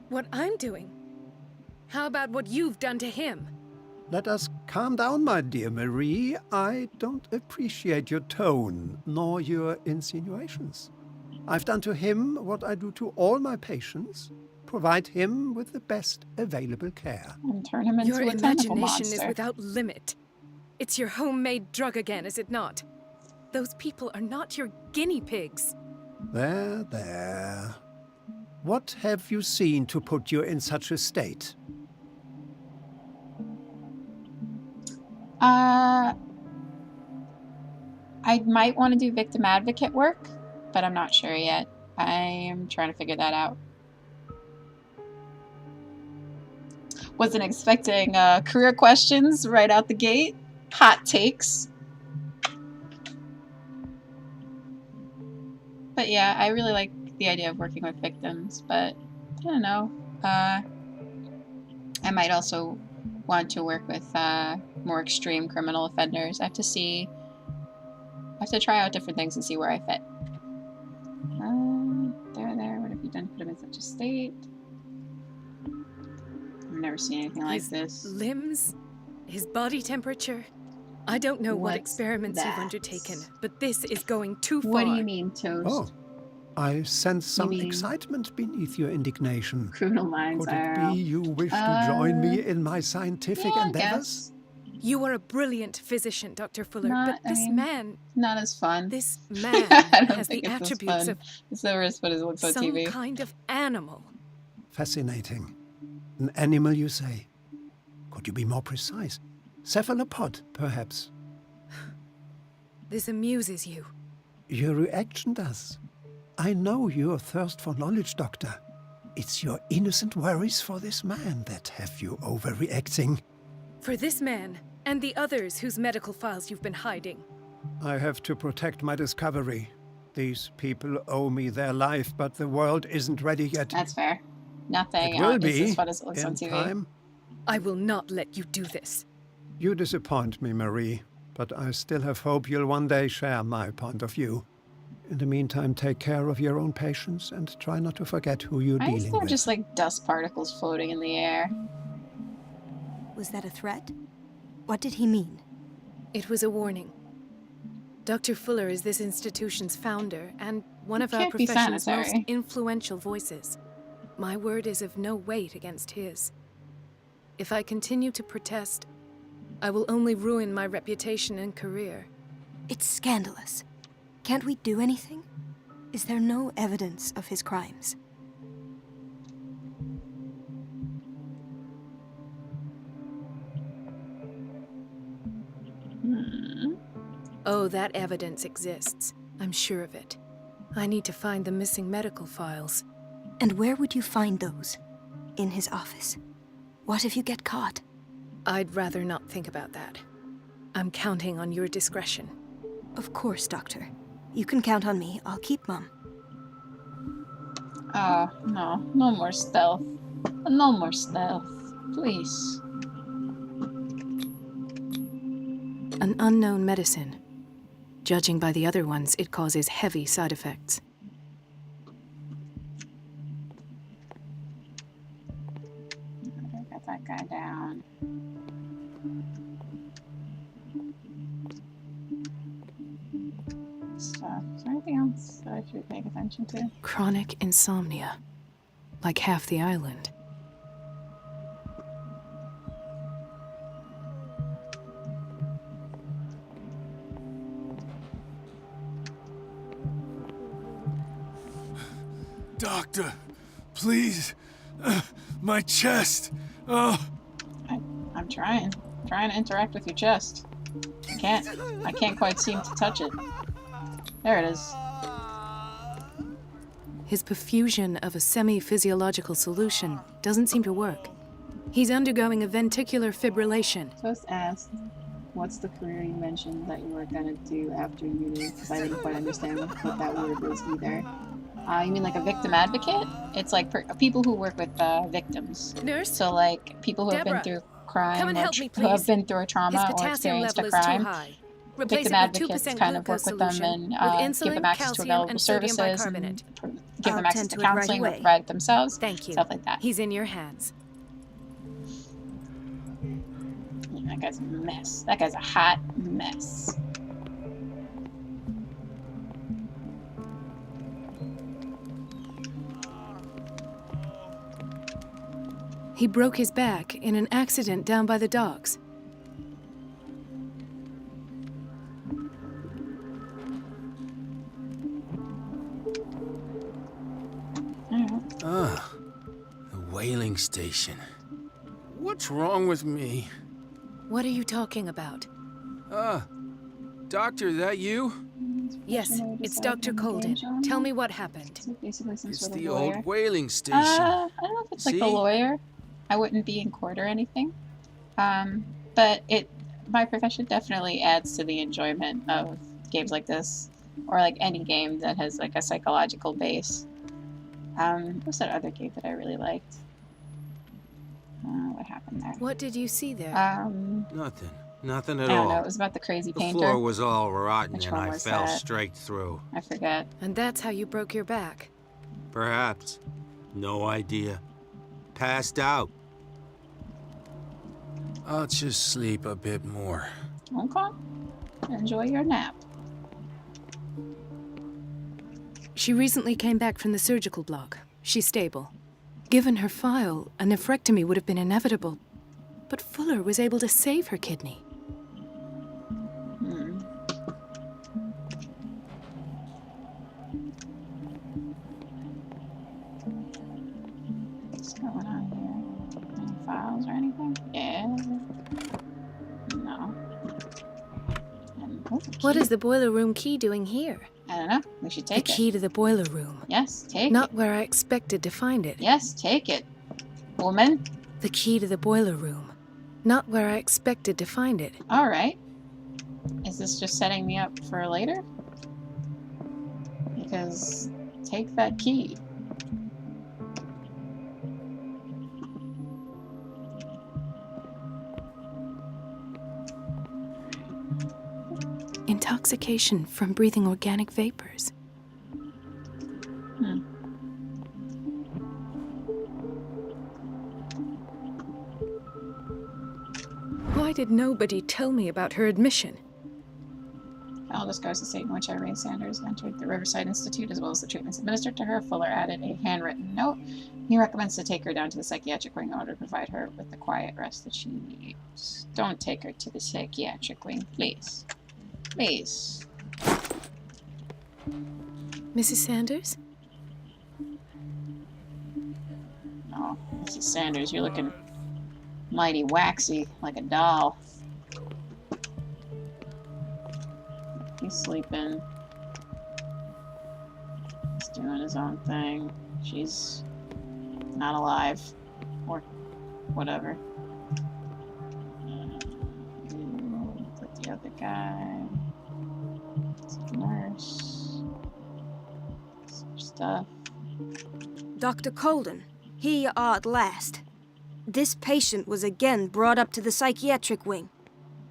What I'm doing? How about what you've done to him? Let us calm down, my dear Marie. I don't appreciate your tone, nor your insinuations. I've done to him what I do to all my patients, provide him with the best available care. And turn him into Your a tentacle imagination is monster. without limit. It's your homemade drug again, is it not? Those people are not your guinea pigs. There, there. What have you seen to put you in such a state? I might want to do victim advocate work, but I'm not sure yet. I am trying to figure that out. Wasn't expecting career questions right out the gate. Hot takes. But yeah, I really like the idea of working with victims, but I don't know. I might also want to work with more extreme criminal offenders. I have to try out different things and see where I fit. There. What have you done to put him in such a state? I've never seen anything like His this. limbs? His body temperature? I don't know what What's experiments you've that? undertaken, but this is going too far. What do you mean, Toast? Oh, I sense some mean- excitement beneath your indignation. Criminal minds Could it are. be you wish to join me in my scientific Yeah, I endeavors? guess. You are a brilliant physician, Dr. Fuller, Not- but I this mean, man, Not as fun. this man I don't has think the it's as attributes fun. of It's the worst, but it looks on some TV. kind of animal. Fascinating. An animal, you say? Could you be more precise? Cephalopod, perhaps? This amuses you. Your reaction does. I know your thirst for knowledge, Doctor. It's your innocent worries for this man that have you overreacting. For this man, and the others whose medical files you've been hiding. I have to protect my discovery. These people owe me their life, but the world isn't ready yet. That's fair. Nothing It will is be as fun as it looks on in TV. time. I will not let you do this. You disappoint me, Marie, but I still have hope you'll one day share my point of view. In the meantime, take care of your own patients and try not to forget who you're Why is dealing there with. just like dust particles floating in the air? Was that a threat? What did he mean? It was a warning. Dr. Fuller is this institution's founder and one of our Can't be profession's most sanitary. influential voices. My word is of no weight against his. If I continue to protest, I will only ruin my reputation and career. It's scandalous. Can't we do anything? Is there no evidence of his crimes? Oh, that evidence exists. I'm sure of it. I need to find the missing medical files. And where would you find those? In his office? What if you get caught? I'd rather not think about that. I'm counting on your discretion. Of course, Doctor. You can count on me. I'll keep Mum. Oh, no. No more stealth. No more stealth. Please. An unknown medicine. Judging by the other ones, it causes heavy side effects. Got that guy down. Stuff. Is there anything else that I should pay attention to? Chronic insomnia. Like half the island. Doctor, please. My chest. Oh. I'm trying. Trying to interact with your chest. I can't quite seem to touch it. There it is. His perfusion of a semi-physiological solution doesn't seem to work. He's undergoing a ventricular fibrillation. Just asked, what's the career you mentioned that you were gonna do after uni? Because I didn't quite understand what that word was either. You mean like a victim advocate? It's like people who work with victims. Nurse? So like people who have been Deborah, through crime come and or help me, who have please. been through a His trauma or potassium experienced level a is too crime. high. Replace Victim it with advocates 2% kind of glucose work with them solution and with give insulin, them access to calcium, available and sodium services bicarbonate. and give them I'll access tend to to it right counseling or away. provide it themselves. Thank you. Stuff like that. He's in your hands. That guy's a mess. That guy's a hot mess. He broke his back in an accident down by the docks. Ah, the whaling station. What's wrong with me? What are you talking about? Doctor, that you? Yes, it's Dr. Colden. Tell me what happened. So basically some It's sort of the lawyer. old whaling station. I don't know if it's like See? a lawyer. I wouldn't be in court or anything. But my profession definitely adds to the enjoyment of games like this, or like any game that has like a psychological base. What's that other game that I really liked? What happened there? What did you see there? Nothing I at don't all. know. It was about the crazy The painter. floor was all rotten Which and one I was fell that? straight through. I forget. And that's how you broke your back. Perhaps. No idea. Passed out. I'll just sleep a bit more. Okay. Enjoy your nap. She recently came back from the surgical block. She's stable. Given her file, a nephrectomy would have been inevitable. But Fuller was able to save her kidney. What's going on here? Any files or anything? Yeah. No. And, oh, What key. is the boiler room key doing here? I don't know. We should The take it. key to the boiler room. Yes, take Not it. where I expected to find it. Yes, take it. Woman. The key to the boiler room. Not where I expected to find it. All right. Is this just setting me up for later? Because take that key. Intoxication from breathing organic vapors. Why did nobody tell me about her admission? Foul disguised the state in which Irene Sanders entered the Riverside Institute, as well as the treatments administered to her. Fuller added a handwritten note. He recommends to take her down to the psychiatric wing in order to provide her with the quiet rest that she needs. Don't take her to the psychiatric wing, please. Please. Mrs. Sanders? Oh, Mrs. Sanders, you're looking mighty waxy, like a doll. He's sleeping. He's doing his own thing. She's not alive. Or whatever. Put the other guy. Nurse. Some stuff. Dr. Colden, here you are at last. This patient was again brought up to the psychiatric wing.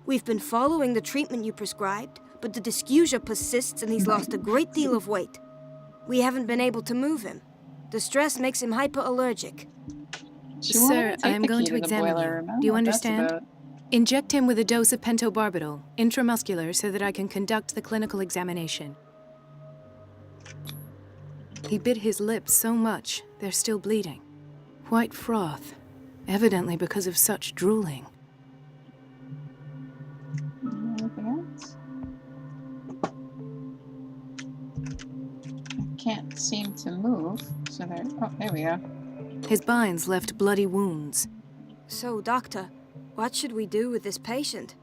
We've been following the treatment you prescribed, but the dysgeusia persists and he's lost a great deal of weight. We haven't been able to move him. The stress makes him hyperallergic. Sir, I am going to examine you. Do you understand? Inject him with a dose of pentobarbital, intramuscular, so that I can conduct the clinical examination. He bit his lips so much, they're still bleeding. White froth, evidently because of such drooling. Anything else? I can't seem to move, so there. Oh, there we go. His binds left bloody wounds. So, Doctor, what should we do with this patient?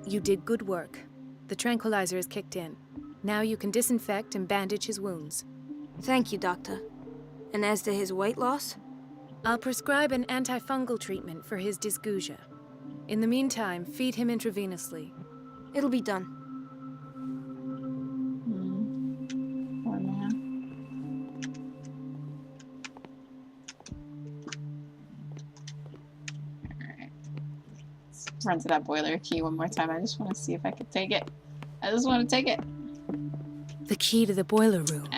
You did good work. The tranquilizer is kicked in. Now you can disinfect and bandage his wounds. Thank you, Doctor. And as to his weight loss? I'll prescribe an antifungal treatment for his dysgeusia. In the meantime, feed him intravenously. It'll be done. Poor man. Alright. Let's run to that boiler key one more time. I just want to see if I can take it. I just want to take it. The key to the boiler room.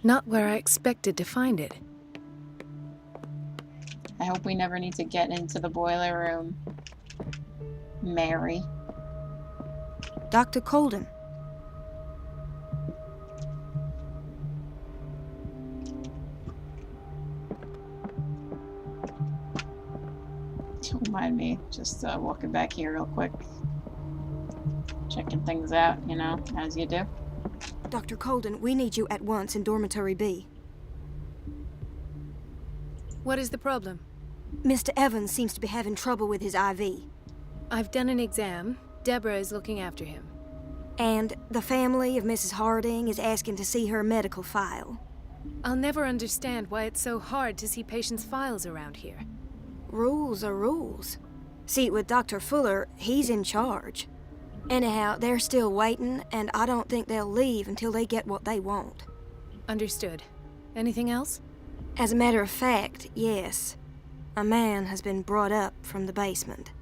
Not where I expected to find it. I hope we never need to get into the boiler room. Mary. Dr. Colden. Don't mind me. Just walking back here real quick. Checking things out, you know, as you do. Dr. Colden, we need you at once in Dormitory B. What is the problem? Mr. Evans seems to be having trouble with his IV. I've done an exam. Deborah is looking after him. And the family of Mrs. Harding is asking to see her medical file. I'll never understand why it's so hard to see patients' files around here. Rules are rules. See, with Dr. Fuller, he's in charge. Anyhow, they're still waiting, and I don't think they'll leave until they get what they want. Understood. Anything else? As a matter of fact, yes. A man has been brought up from the basement.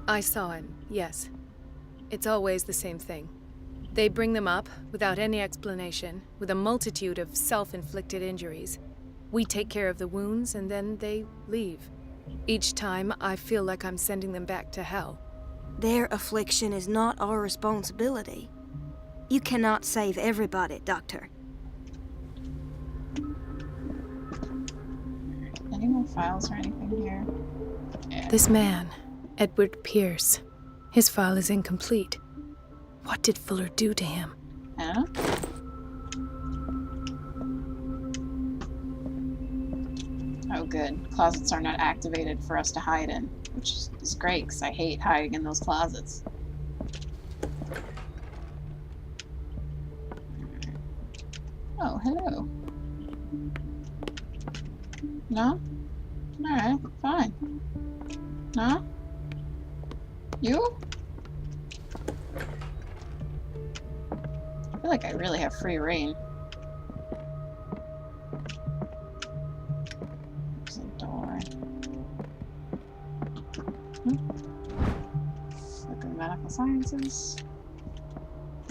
I saw him, yes. It's always the same thing. They bring them up, without any explanation, with a multitude of self-inflicted injuries. We take care of the wounds, and then they leave. Each time, I feel like I'm sending them back to hell. Their affliction is not our responsibility. You cannot save everybody, Doctor. Any more files or anything here? Yeah. This man, Edward Pierce, his file is incomplete. What did Fuller do to him? Huh? Oh, good. Closets are not activated for us to hide in, which is great, because I hate hiding in those closets. Oh, hello. No? Alright, fine. No? You? feel like I really have free reign. There's a door. Look at medical sciences.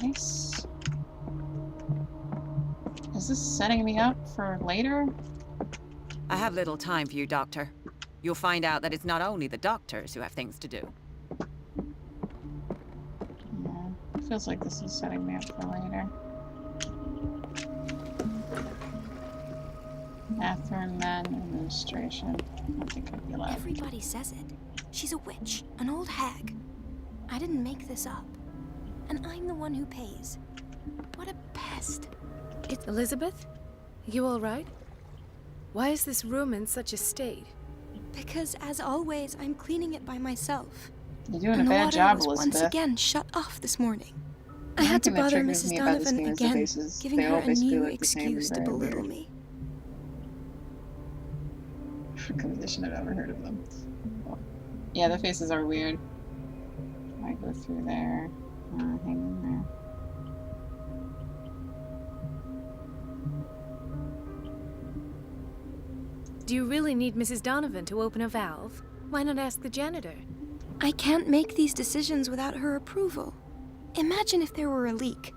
Nice. Is this setting me up for later? I have little time for you, Doctor. You'll find out that it's not only the doctors who have things to do. Yeah, feels like this is setting me up for later. Bathroom men administration. I don't think I'd be allowed. Everybody says it. She's a witch, an old hag. I didn't make this up. And I'm the one who pays. What a pest. It's Elizabeth? You all right? Why is this room in such a state? Because, as always, I'm cleaning it by myself. You're doing And a the bad water job, was Elizabeth. once again shut off this morning. I One had to thing that bother triggers Mrs. me about this Donovan game is the again, faces. giving They her all a basically new look the same and excuse to very belittle weird. me. Condition I've ever heard of them. Well, yeah, the faces are weird. I go through there. Hang in there. Do you really need Mrs. Donovan to open a valve? Why not ask the janitor? I can't make these decisions without her approval. Imagine if there were a leak.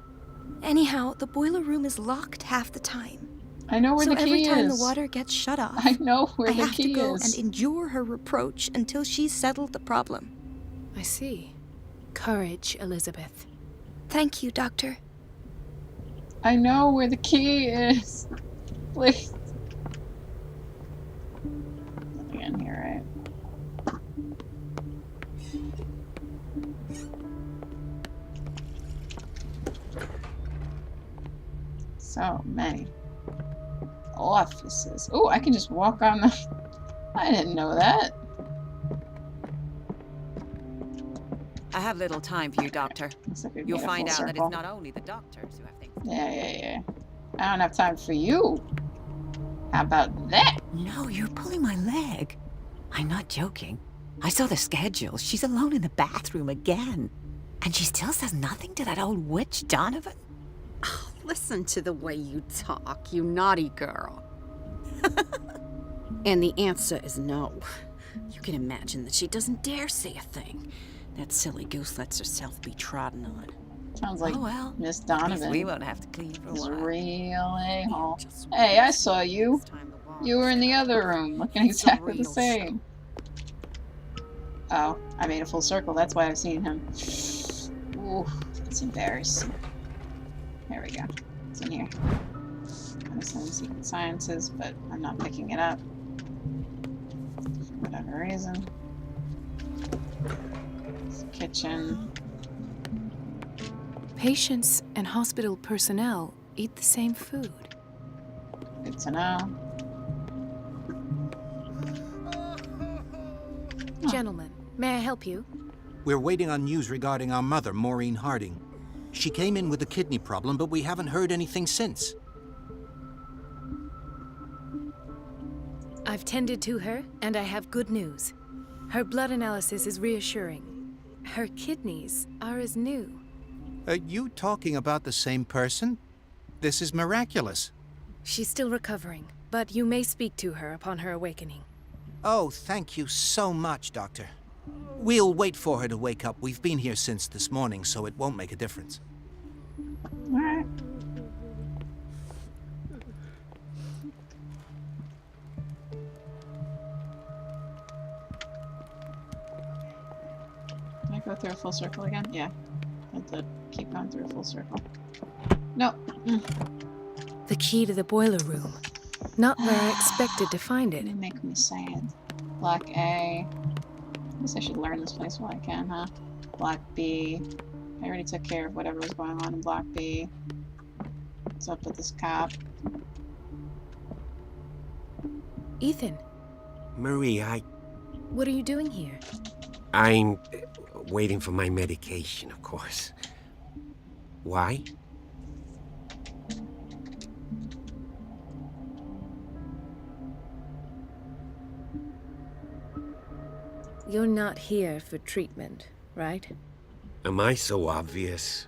Anyhow, the boiler room is locked half the time. I know where So the key every time is. the water gets shut off, I know where I the have to key go is. and endure her reproach until she's settled the problem. I see. Courage, Elizabeth. Thank you, Doctor. I know where the key is. Please. Nothing in here, right? So many offices. Oh, I can just walk on the... I didn't know that. I have little time for you, Doctor. Looks like we've You'll made a find full out that circle. it's not only the doctors who have things to do. Yeah. I don't have time for you. How about that? No, you're pulling my leg. I'm not joking. I saw the schedule. She's alone in the bathroom again. And she still says nothing to that old witch Donovan? Listen to the way you talk, you naughty girl. And the answer is no. You can imagine that she doesn't dare say a thing. That silly goose lets herself be trodden on. Sounds like Oh, well. Miss At least Donovan we won't have to clean for a is while. real a-hole. Just Hey, I saw you. This time the wall You were in the is other room, looking It's a exactly the real same. Oh, I made a full circle. That's why I've seen him. Ooh, it's embarrassing. There we go. It's in here. Medicine, secret sciences, but I'm not picking it up. For whatever reason. It's kitchen. Patients and hospital personnel eat the same food. Good to know. Gentlemen, may I help you? We're waiting on news regarding our mother, Maureen Harding. She came in with a kidney problem, but we haven't heard anything since. I've tended to her, and I have good news. Her blood analysis is reassuring. Her kidneys are as new. Are you talking about the same person? This is miraculous. She's still recovering, but you may speak to her upon her awakening. Oh, thank you so much, Doctor. We'll wait for her to wake up. We've been here since this morning, so it won't make a difference. Alright. Can I go through a full circle again? Yeah. I have to keep going through a full circle. No. The key to the boiler room. Not where I expected to find it. You make me sad. Block A. I guess I should learn this place while I can, huh? Block B. I already took care of whatever was going on in Block B. What's up with this cop? Ethan, Marie, what are you doing here? I'm waiting for my medication, of course. Why? You're not here for treatment, right? Am I so obvious?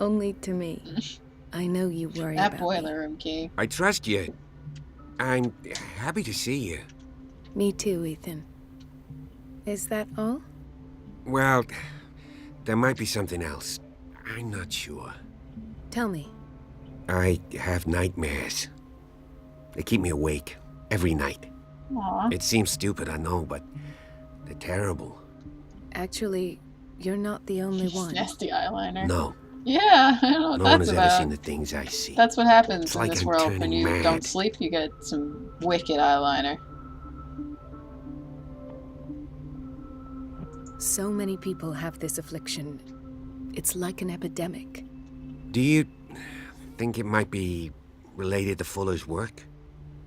Only to me. I know you worry That about boiler room key. I trust you. I'm happy to see you. Me too, Ethan. Is that all? Well, there might be something else. I'm not sure. Tell me. I have nightmares. They keep me awake every night. Aw. It seems stupid, I know, but they're terrible. Actually, you're not the only one. Nasty eyeliner. No, Yeah, I don't know what no one that's has about. ever seen the things I see. That's what happens It's in like this I'm world when turning you mad. don't sleep. You get some wicked eyeliner. So many people have this affliction. It's like an epidemic. Do you think it might be related to Fuller's work?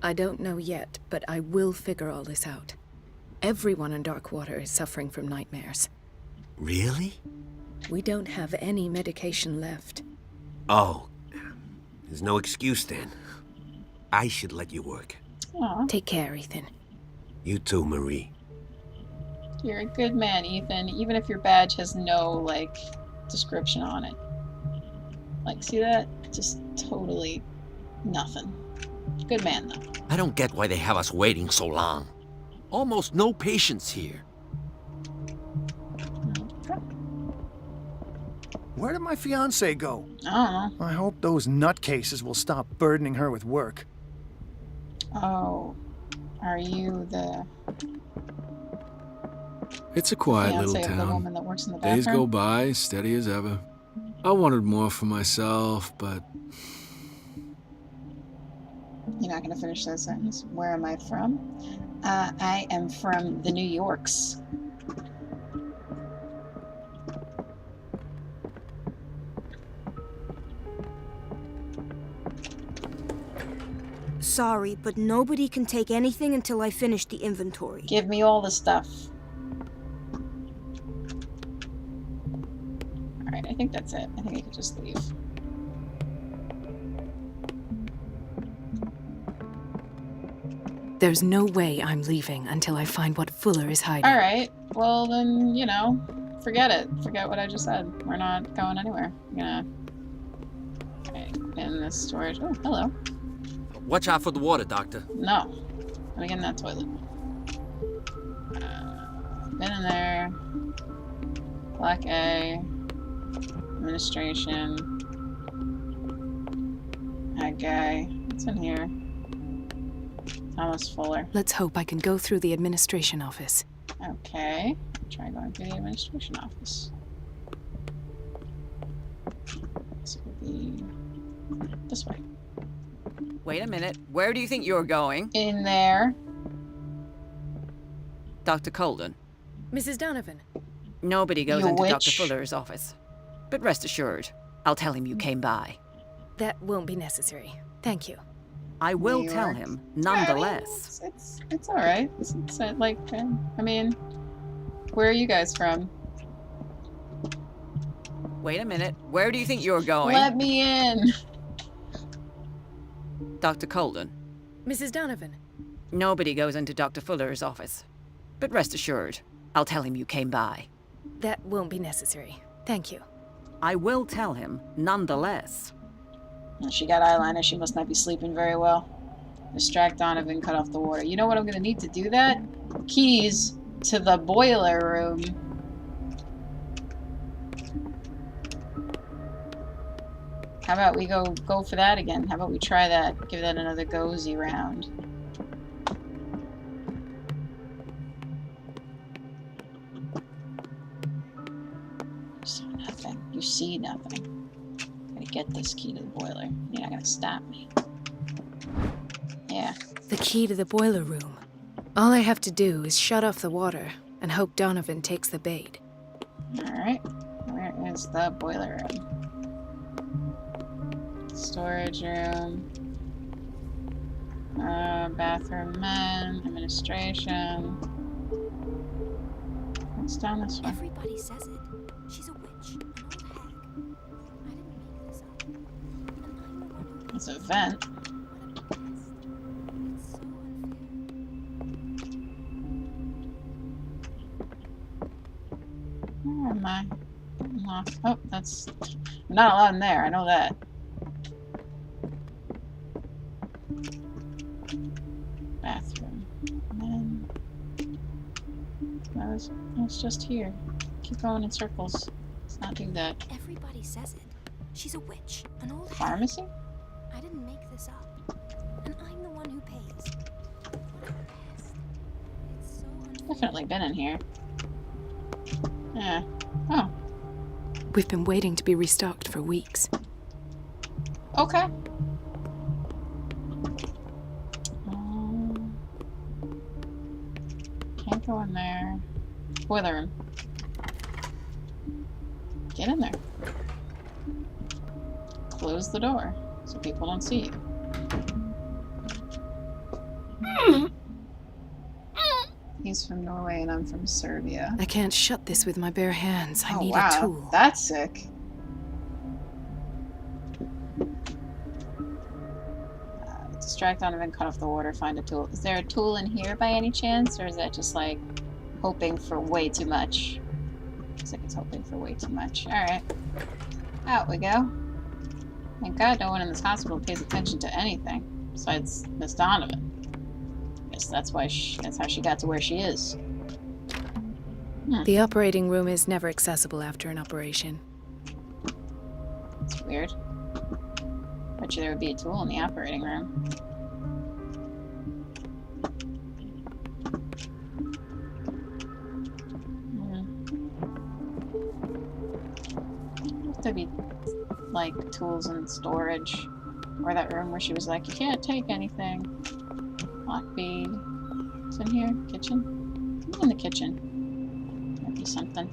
I don't know yet, but I will figure all this out. Everyone in Darkwater is suffering from nightmares. Really? We don't have any medication left. Oh, there's no excuse then. I should let you work. Aw, Take care, Ethan. You too, Marie. you're a good man, Ethan. Even if your badge has no, like, description on it. Like, see that? Just totally nothing. Good man, though. I don't get why they have us waiting so long. Almost no patients here. Where did my fiancée go? I don't know. I hope those nutcases will stop burdening her with work. Oh, are you the It's a quiet fiance little of the town. woman that works in the Days go bathroom? by, steady as ever. I wanted more for myself, but You're not gonna finish that sentence. Where am I from? I am from the New Yorks. Sorry, but nobody can take anything until I finish the inventory. Give me all the stuff. Alright, I think that's it. I think I could just leave. There's no way I'm leaving until I find what Fuller is hiding. Alright, well then, you know, forget it. Forget what I just said. We're not going anywhere. I'm gonna... Okay, in this storage... Oh, hello. Watch out for the water, Doctor. No. Let me get in that toilet. Been in there. Black A. Administration. That guy. What's in here? Thomas Fuller. Let's hope I can go through the administration office. Okay. Try going through the administration office. This would be this way. Wait a minute. Where do you think you're going? In there. Dr. Colden. Mrs. Donovan. Nobody goes You into Dr. witch. Fuller's office. But rest assured, I'll tell him you came by. That won't be necessary. Thank you. I will New tell York. him, Yeah, I mean, nonetheless. it's all right. It's like, I mean, where are you guys from? Wait a minute. Where do you think you're going? Let me in. Dr. Colden. Mrs. Donovan. Nobody goes into Dr. Fuller's office. But rest assured, I'll tell him you came by. That won't be necessary. Thank you. I will tell him, nonetheless. Well, she got eyeliner. She must not be sleeping very well. Distract Donovan, cut off the water. You know what I'm gonna need to do that? Keys to the boiler room. How about we go for that again? How about we try that? Give that another go-y round. You saw nothing. You see nothing. I'm gonna get this key to the boiler. You're not gonna stop me. Yeah. The key to the boiler room. All I have to do is shut off the water and hope Donovan takes the bait. Alright. Where is the boiler room? Storage room. Bathroom men. Administration. What's down this way? Everybody says it. She's a witch, an old hag. I didn't make this up. And I'm the one who It's a vent. It's so unfair. Where am I? Oh, that's... I'm not allowed in there, I know that. Bathroom. And then... I was just here. Keep going in circles. Let's not do that. Everybody says it. She's a witch, an old Pharmacy? hag. I didn't make this up. And I'm the one who pays. What a pest. It's so unfair. Definitely been in here. Yeah. Oh. We've been waiting to be restocked for weeks. Okay. Can't go in there. Boiler room. Get in there. Close the door so people don't see you. He's from Norway and I'm from Serbia. I can't shut this with my bare hands. I need wow. a tool. That's sick. Distract on and cut off the water, find a tool. Is there a tool in here by any chance? Or is that just like hoping for way too much? Looks like it's hoping for way too much. Alright. Out we go. Thank God no one in this hospital pays attention to anything besides Miss Donovan. Guess that's why that's how she got to where she is. The operating room is never accessible after an operation. That's weird. Bet you there would be a tool in the operating room. There'd be like tools in storage, or that room where she was like, "You can't take anything." Lockbead. What's in here? Kitchen? What's in the kitchen? Might be something.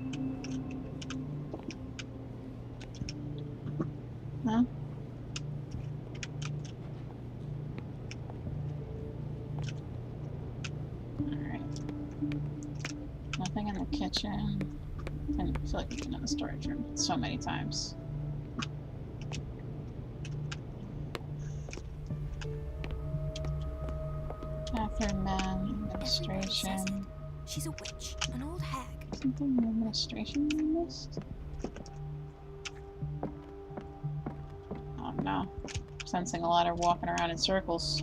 No? Alright. Nothing in the kitchen. I feel like we've been in the storage room so many times. Bathroom man, administration. She's a witch, an old hag. Something in administration we missed? Oh no. Sensing a lot of walking around in circles.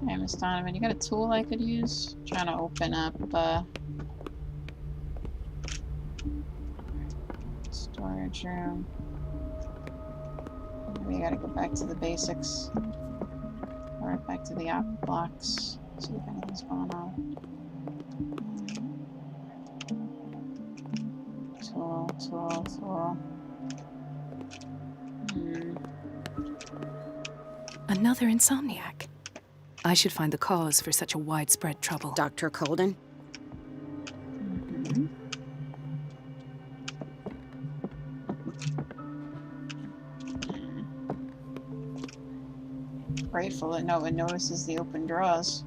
Hey, Miss Donovan, you got a tool I could use? I'm trying to open up, storage room. Maybe I gotta go back to the basics. Or back to the op blocks. See if anything's going on. Tool. Another insomniac. I should find the cause for such a widespread trouble. Dr. Colden? Grateful that no one notices the open drawers.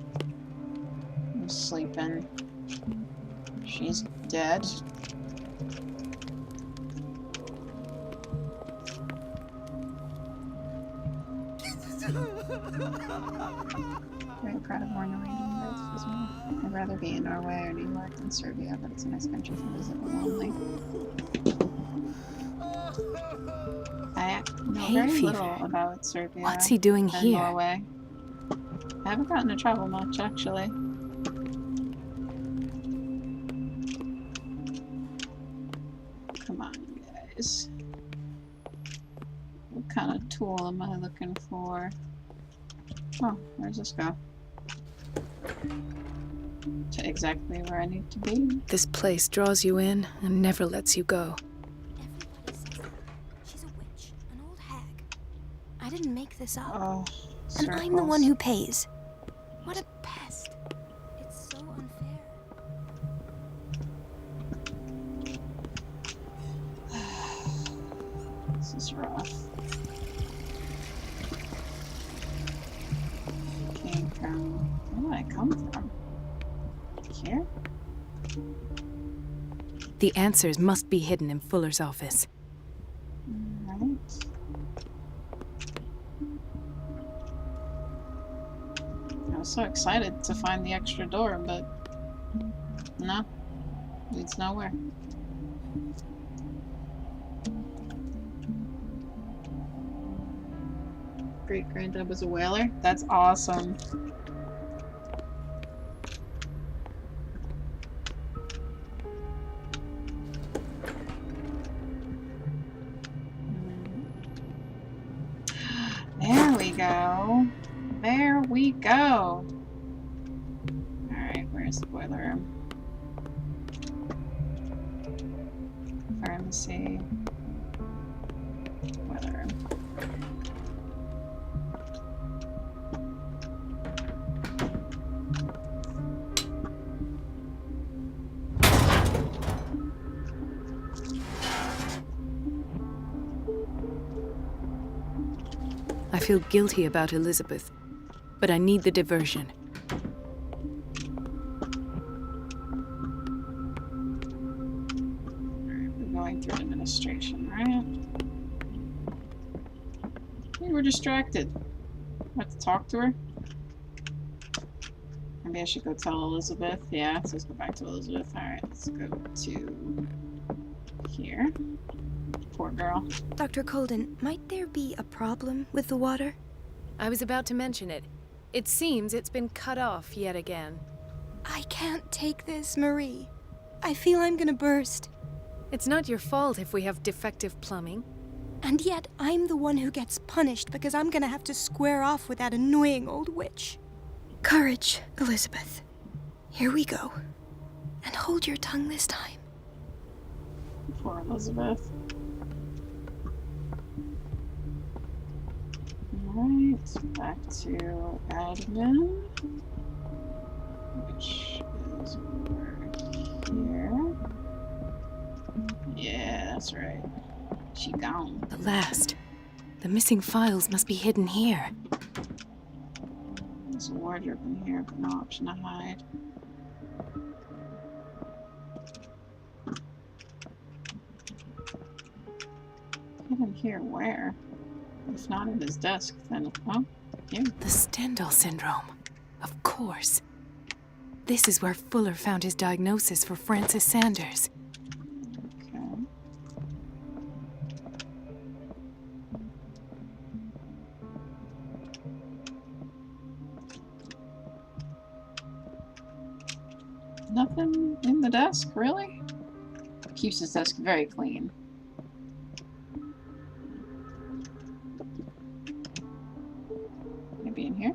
I'm sleeping. She's dead. Very proud of more Norwegian births as well. I'd rather be in Norway or New York than Serbia, but it's a nice country to visit when lonely. I know very little about Serbia. What's he doing and here? Norway. I haven't gotten into trouble much, actually. Come on, you guys. What kind of tool am I looking for? Oh, where's this go? To exactly where I need to be. This place draws you in and never lets you go. Everybody says that. She's a witch, an old hag. I didn't make this up. Oh, and I'm the one who pays. What a pest. It's so unfair. This is rough. Came from... Where did I come from? Here? The answers must be hidden in Fuller's office. Right. I was so excited to find the extra door, but No. Leads nowhere. Great-granddad was a whaler? That's awesome. There we go. There we go. Alright, where's the boiler room? Pharmacy. Boiler room. I feel guilty about Elizabeth, but I need the diversion. We're going through administration, right? Hey, we're distracted. Let's talk to her. Maybe I should go tell Elizabeth. Yeah, so let's go back to Elizabeth. Alright, let's go to here. Poor girl. Dr. Colden, might there be a problem with the water? I was about to mention it. It seems it's been cut off yet again. I can't take this, Marie. I feel I'm gonna burst. It's not your fault if we have defective plumbing. And yet, I'm the one who gets punished because I'm gonna have to square off with that annoying old witch. Courage, Elizabeth. Here we go. And hold your tongue this time. Poor Elizabeth. Alright, back to admin, which is over here. Yeah, that's right. She gone. At last. The missing files must be hidden here. There's a wardrobe in here, but no option to hide. Hidden here where? If not in his desk, then oh, here. The Stendhal syndrome. Of course. This is where Fuller found his diagnosis for Francis Sanders. Okay. Nothing in the desk, really? Keeps his desk very clean. Maybe in here?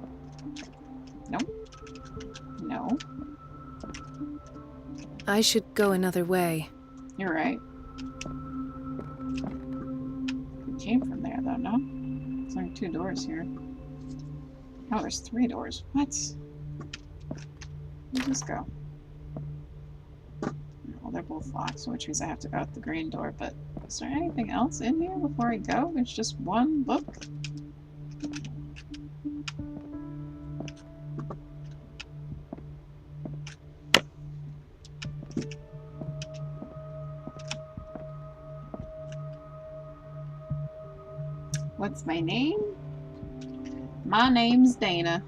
No. No. I should go another way. You're right. It came from there, though, no? There's only 2 doors here. Oh, there's 3 doors. What? Where'd this go? Well, they're both locked, so which means I have to go out the green door, but is there anything else in here before I go? There's just one book? What's my name? My name's Dana.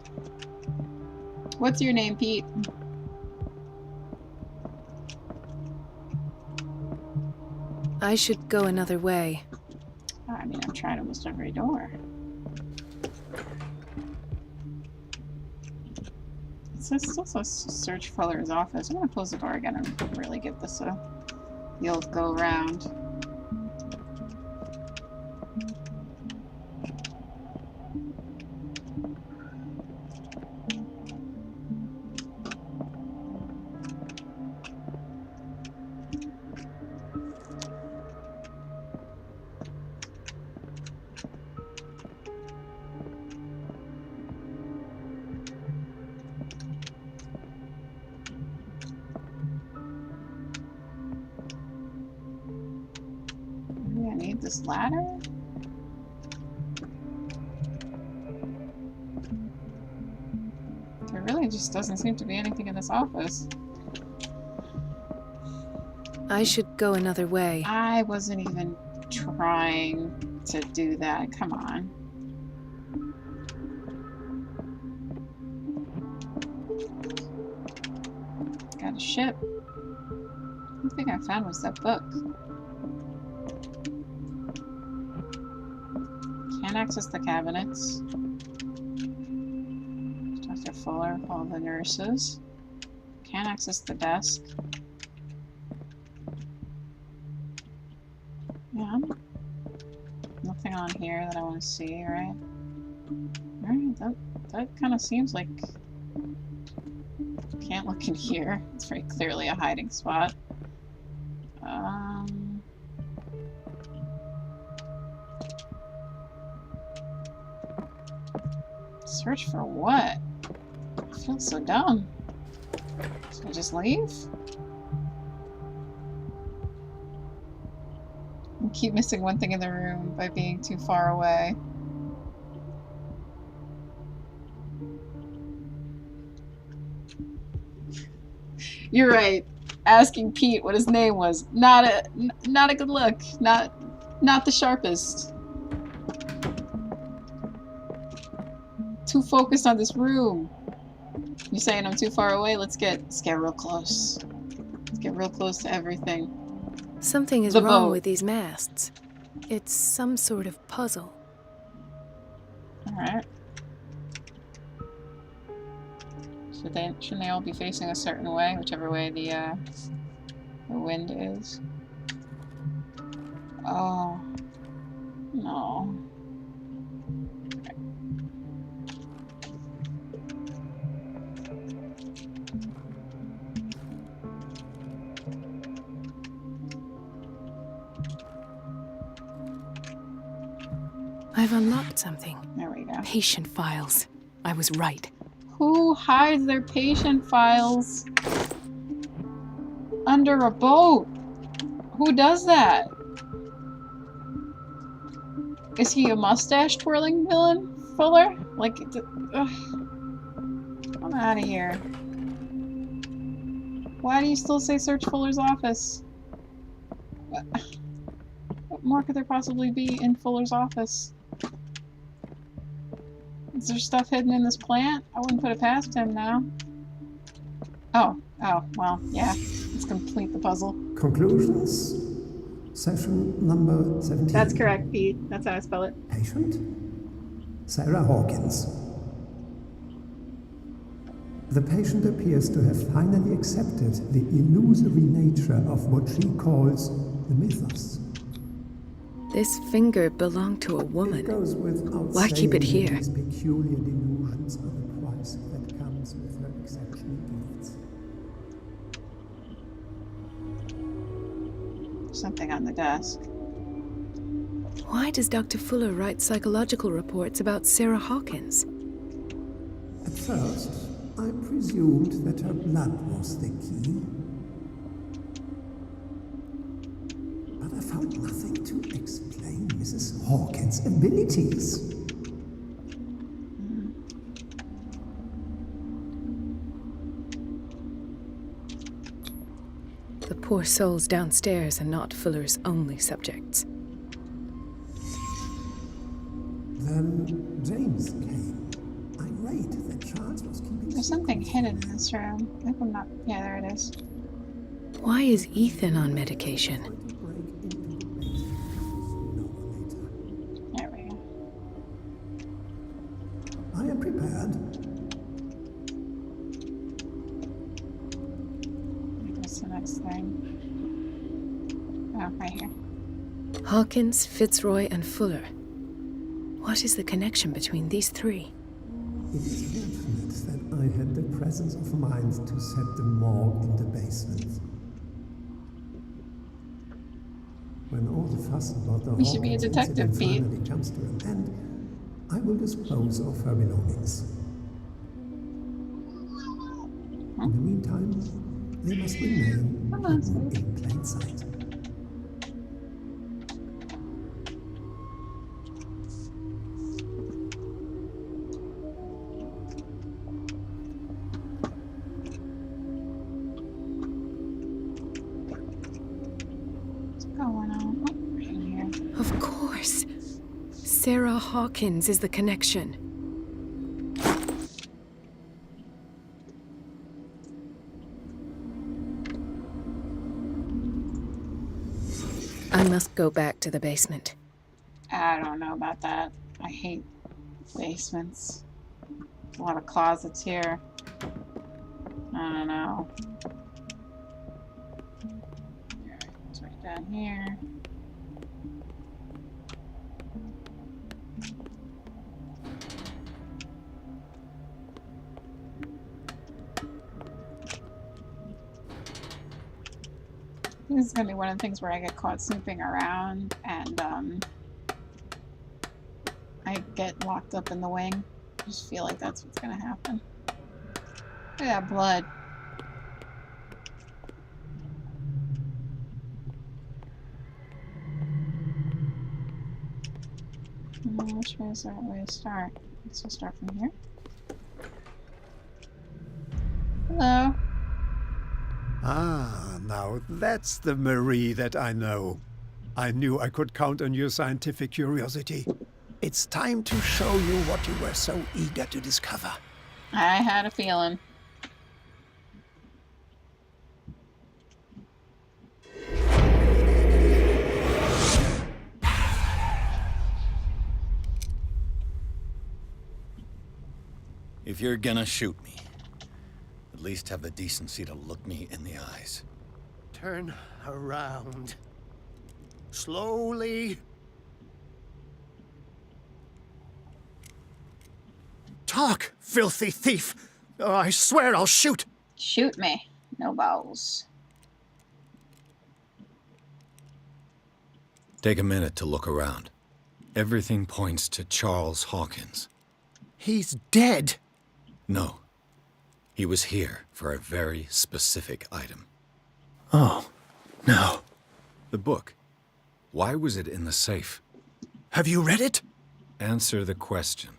What's your name, Pete? I should go another way. I mean, I've tried almost every door. It says also search Fuller's office. I'm gonna close the door again and really give this the old go around. I need this ladder? There really just doesn't seem to be anything in this office. I should go another way. I wasn't even trying to do that. Come on. Got a ship. thing I found was that book. Can't access the cabinets. Dr. Fuller, all the nurses. Can't access the desk. Yeah. Nothing on here that I want to see, right? Alright, that kind of seems like... Can't look in here. It's very clearly a hiding spot. Search for what? I feel so dumb. Should I just leave? I keep missing one thing in the room by being too far away. You're right. Asking Pete what his name was, not a good look. Not the sharpest. Too focused on this room. You saying I'm too far away? Let's get real close. Let's get real close to everything. Something is wrong with these masts. It's some sort of puzzle. Alright. Shouldn't they all be facing a certain way, whichever way the wind is? Oh. No. Okay. I've unlocked something. There we go. Patient files. I was right. Who hides their patient files under a boat? Who does that? Is he a mustache twirling villain, Fuller? Like, ugh. I'm out of here. Why do you still say search Fuller's office? What more could there possibly be in Fuller's office? Is there stuff hidden in this plant? I wouldn't put it past him now. Oh, well, yeah. Let's complete the puzzle. Conclusions. Session number 17. That's correct, Pete. That's how I spell it. Patient? Sarah Hawkins. The patient appears to have finally accepted the illusory nature of what she calls the mythos. This finger belonged to a woman. It goes without Why keep it saying here? These peculiar delusions are the price that comes with her exceptional gifts. Something on the desk. Why does Dr. Fuller write psychological reports about Sarah Hawkins? At first, I presumed that her blood was the key. But I found nothing to explain Mrs. Hawkins' abilities. The poor souls downstairs are not Fuller's only subjects. Then James came. Irate that Charles was keeping... There's something hidden in this room. I think I'm not... Yeah, there it is. Why is Ethan on medication? There we go. I am prepared. What's the next thing? Oh, right here. Hawkins, Fitzroy, and Fuller. What is the connection between these three? It is fortunate that I had the presence of mind to set the morgue in the basement. When all the fuss about the You should be a Hawkins detective, incident Pete. finally comes to an end, I will dispose of her belongings. In the meantime, they must remain hidden in plain sight. Of course. Sarah Hawkins is the connection. I must go back to the basement. I don't know about that. I hate basements. A lot of closets here. I don't know. Alright, it's right down here. This is gonna be one of the things where I get caught snooping around and I get locked up in the wing. I just feel like that's what's gonna happen. Look at that blood. Which way is the right way to start? Let's just start from here. Hello. Ah, now that's the Marie that I know. I knew I could count on your scientific curiosity. It's time to show you what you were so eager to discover. I had a feeling. If you're gonna shoot me, at least have the decency to look me in the eyes. Turn around. Slowly. Talk, filthy thief! Oh, I swear I'll shoot! Shoot me. No balls. Take a minute to look around. Everything points to Charles Hawkins. He's dead! No. He was here for a very specific item. Oh, no. The book. Why was it in the safe? Have you read it? Answer the question.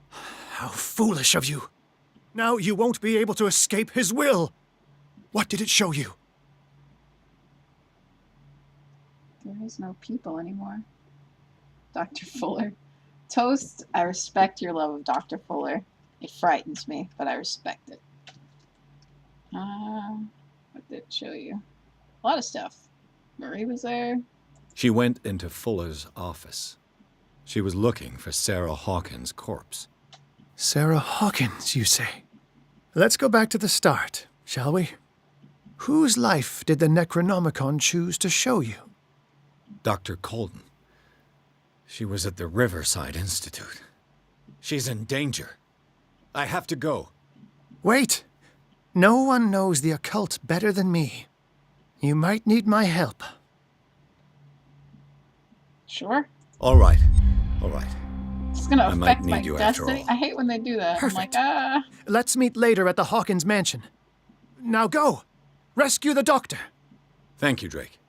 How foolish of you. Now you won't be able to escape his will. What did it show you? There is no people anymore. Dr. Fuller. Toast, I respect your love of Dr. Fuller. It frightens me, but I respect it. What did it show you? A lot of stuff. Marie was there. She went into Fuller's office. She was looking for Sarah Hawkins' corpse. Sarah Hawkins, you say? Let's go back to the start, shall we? Whose life did the Necronomicon choose to show you? Dr. Colden. She was at the Riverside Institute. She's in danger. I have to go. Wait! No one knows the occult better than me. You might need my help. Sure. All right. All right. It's gonna affect my need you after destiny. all. I hate when they do that. Perfect. I'm like, Let's meet later at the Hawkins mansion. Now go! Rescue the doctor! Thank you, Drake.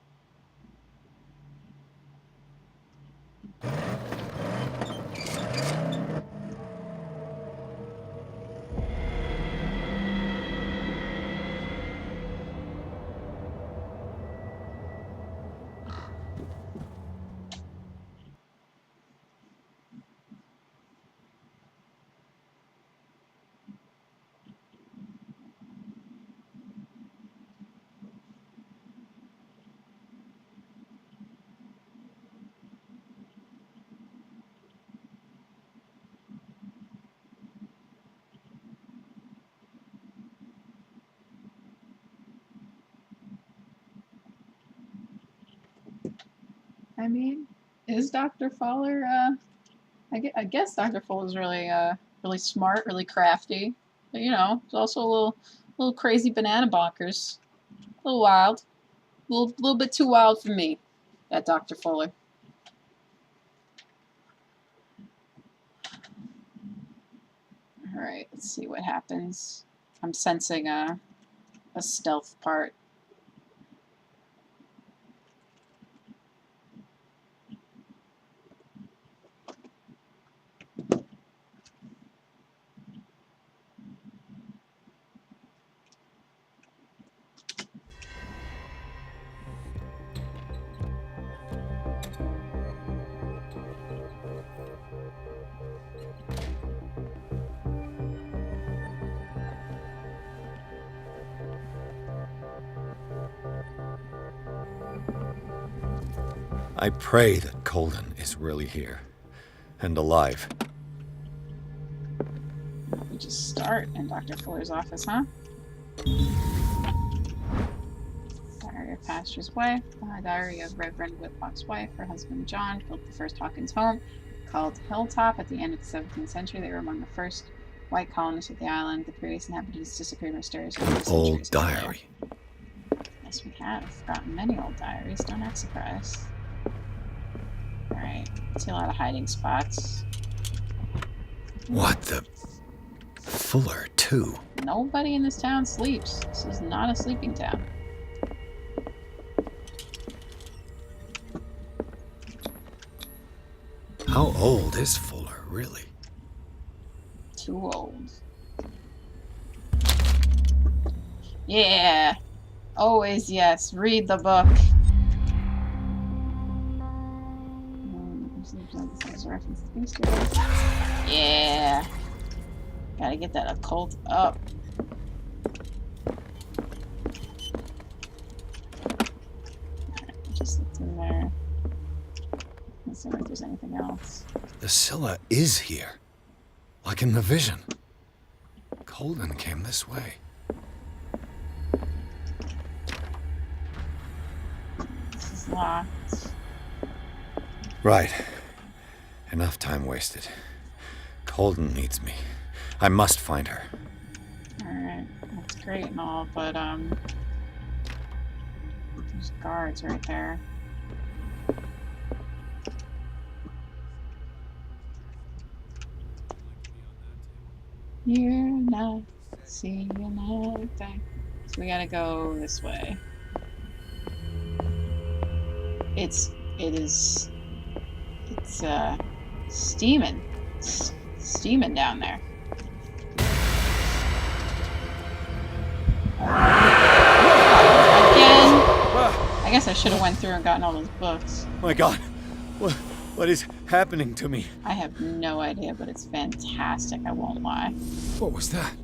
I mean, is Dr. Fuller, I guess Dr. Fuller's really, really smart, really crafty. But, you know, he's also a little crazy banana bonkers. A little wild. A little bit too wild for me, that Dr. Fuller. Alright, let's see what happens. I'm sensing a stealth part. I pray that Colden is really here. And alive. We just start in Dr. Fuller's office, huh? Diary of Pastor's wife. Diary of Reverend Whitlock's wife. Her husband John built the first Hawkins home, called Hilltop, at the end of the 17th century. They were among the first white colonists of the island. The previous inhabitants disappeared mysteriously. An old diary. Yes, we have gotten many old diaries. Don't act surprised. Alright, see a lot of hiding spots. What the... Fuller, too. Nobody in this town sleeps. This is not a sleeping town. How old is Fuller, really? Too old. Yeah! Always yes. Read the book. Yeah! Gotta get that occult up. Alright, just look through there. Let's see if there's anything else. The Scylla is here. Like in the vision. Colden came this way. This is locked. Right. Enough time wasted. Colden needs me. I must find her. Alright, that's great and all, but, there's guards right there. You're not seeing anything. So we gotta go this way. It's steaming. It's steaming down there. Again? I guess I should have went through and gotten all those books. My God, what is happening to me? I have no idea, but it's fantastic, I won't lie. What was that?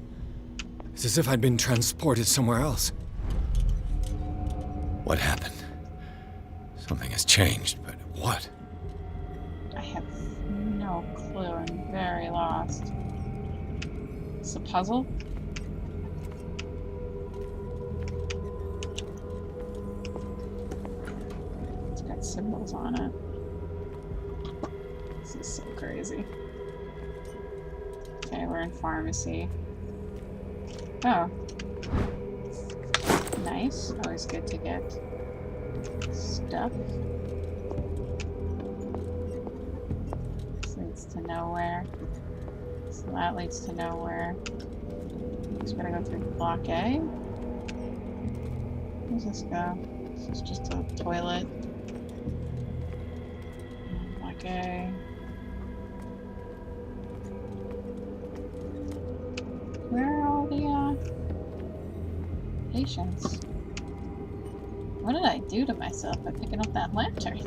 It's as if I'd been transported somewhere else. What happened? Something has changed, but what? I have no clue. I'm very lost. It's a puzzle? It's got symbols on it. This is so crazy. Okay, we're in pharmacy. Oh. Nice. Always good to get stuff. This leads to nowhere. So that leads to nowhere. Just gotta go through block A. Where does this go? This is just a toilet. Block A. Where are all the patients? What did I do to myself by picking up that lantern?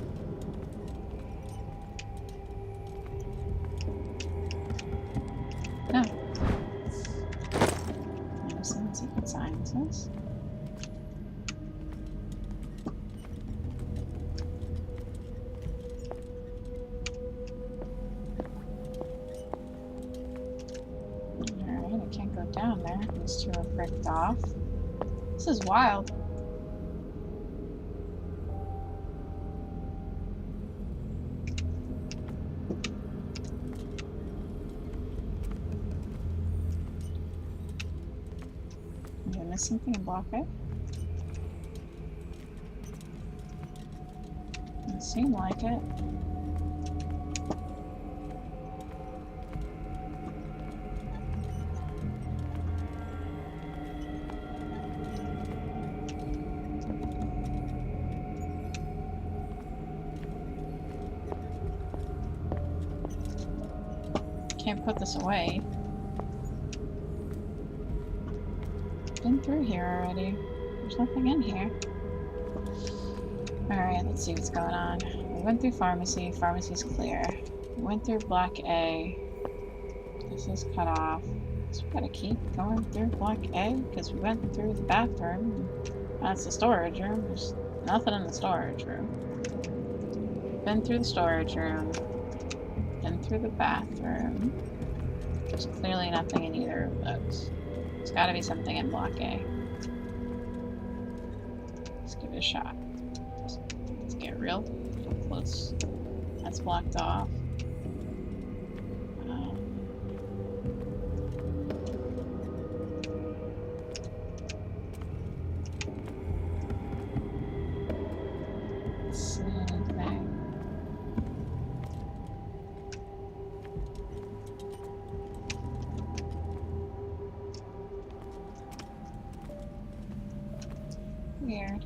No. Medicine, secret sciences. Alright, I can't go down there. These two are bricked off. This is wild. Did I miss something in block A? Doesn't seem like it. Can't put this away. Been through here already. There's nothing in here. Alright, let's see what's going on. We went through pharmacy. Pharmacy's clear. We went through block A. This is cut off. So we gotta keep going through block A because we went through the bathroom. That's the storage room. There's nothing in the storage room. been through the storage room. Been through the bathroom. There's clearly nothing in either of those. There's gotta be something in block A. Let's give it a shot. Let's get real close. That's blocked off. See anything? Weird.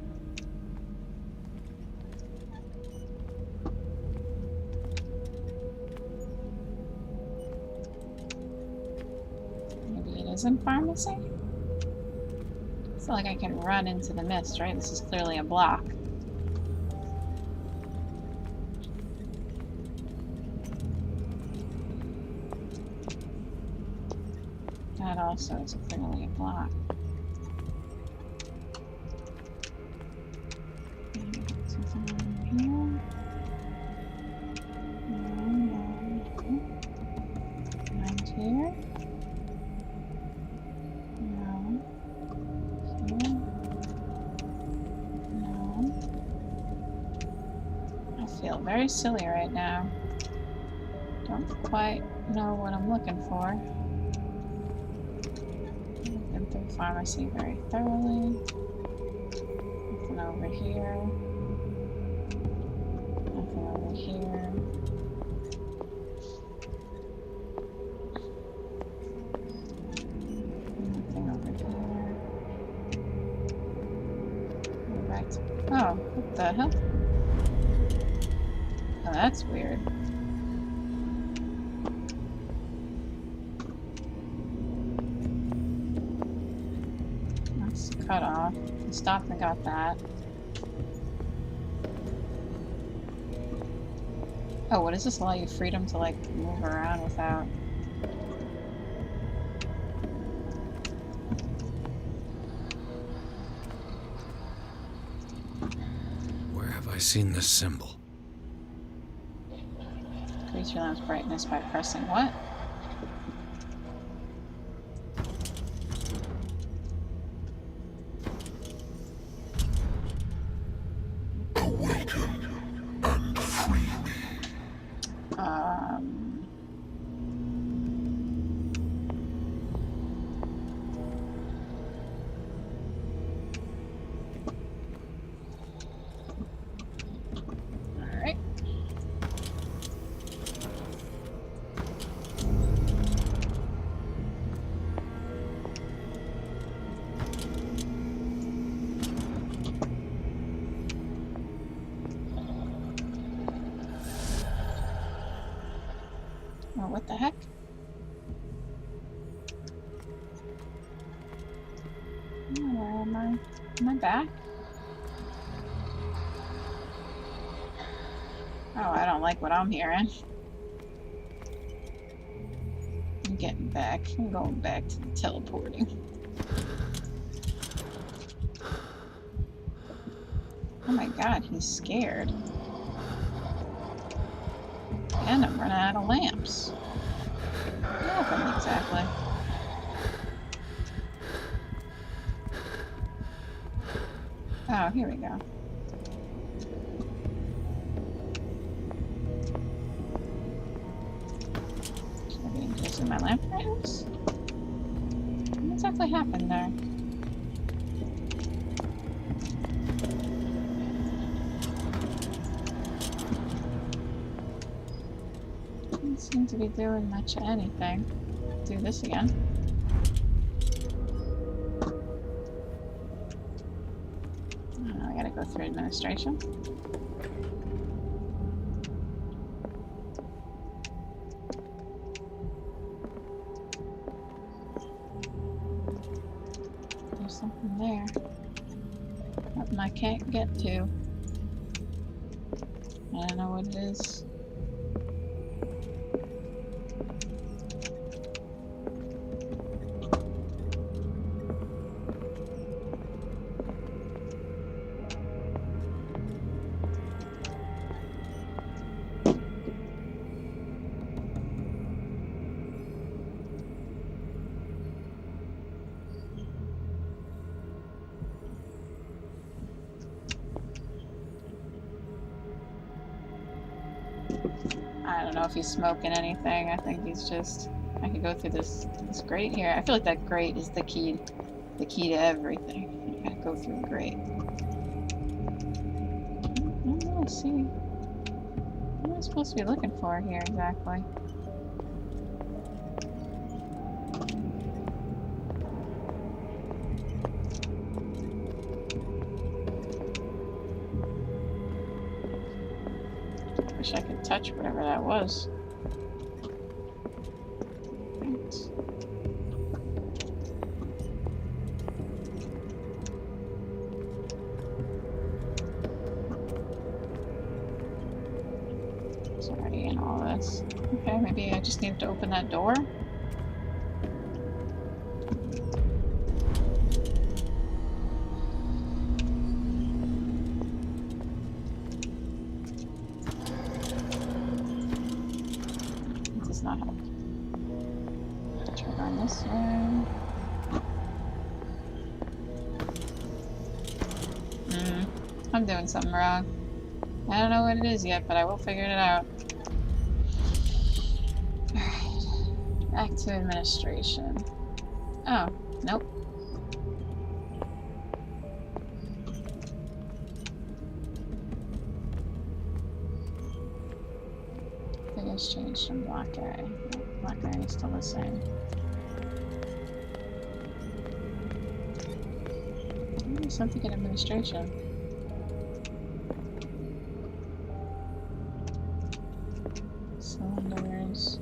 Maybe it isn't pharmacy? It's not like I can run into the mist, right? This is clearly a block. That also is clearly a block. Something over here. No. And here. No. Here. No. I feel very silly right now. Don't quite know what I'm looking for. Been through pharmacy very thoroughly. Nothing over here. Nothing over here. Nothing over here. Go back to. Oh, what the hell? Oh, that's weird. Cut off. We stopped and got that. Oh, what does this allow you freedom to like move around without? Where have I seen this symbol? Increase your lamp's brightness by pressing what? Oh, what the heck? Oh, where am I? Am I back? Oh, I don't like what I'm hearing. I'm getting back. I'm going back to the teleporting. Oh my god, he's scared. And I'm running out of lamps. What happened exactly? Oh, here we go. Should I be using my lamp brightness? What exactly happened there? Doesn't seem to be doing much of anything. Do this again. I gotta go through administration. There's something there. Something I can't get to. I don't know what it is. I don't know if he's smoking anything. I think he's just... I could go through this grate here. I feel like that grate is the key to everything. You gotta go through a grate. I don't really see... What am I supposed to be looking for here exactly? Wish I could touch whatever that was. Right. Sorry, and all this. Okay, maybe I just need to open that door. Not help. Try going this way. I'm doing something wrong. I don't know what it is yet, but I will figure it out. Alright. Back to administration. Oh, nope. Has changed from Block A. Block A is still the same. Maybe something in administration. Cylinders.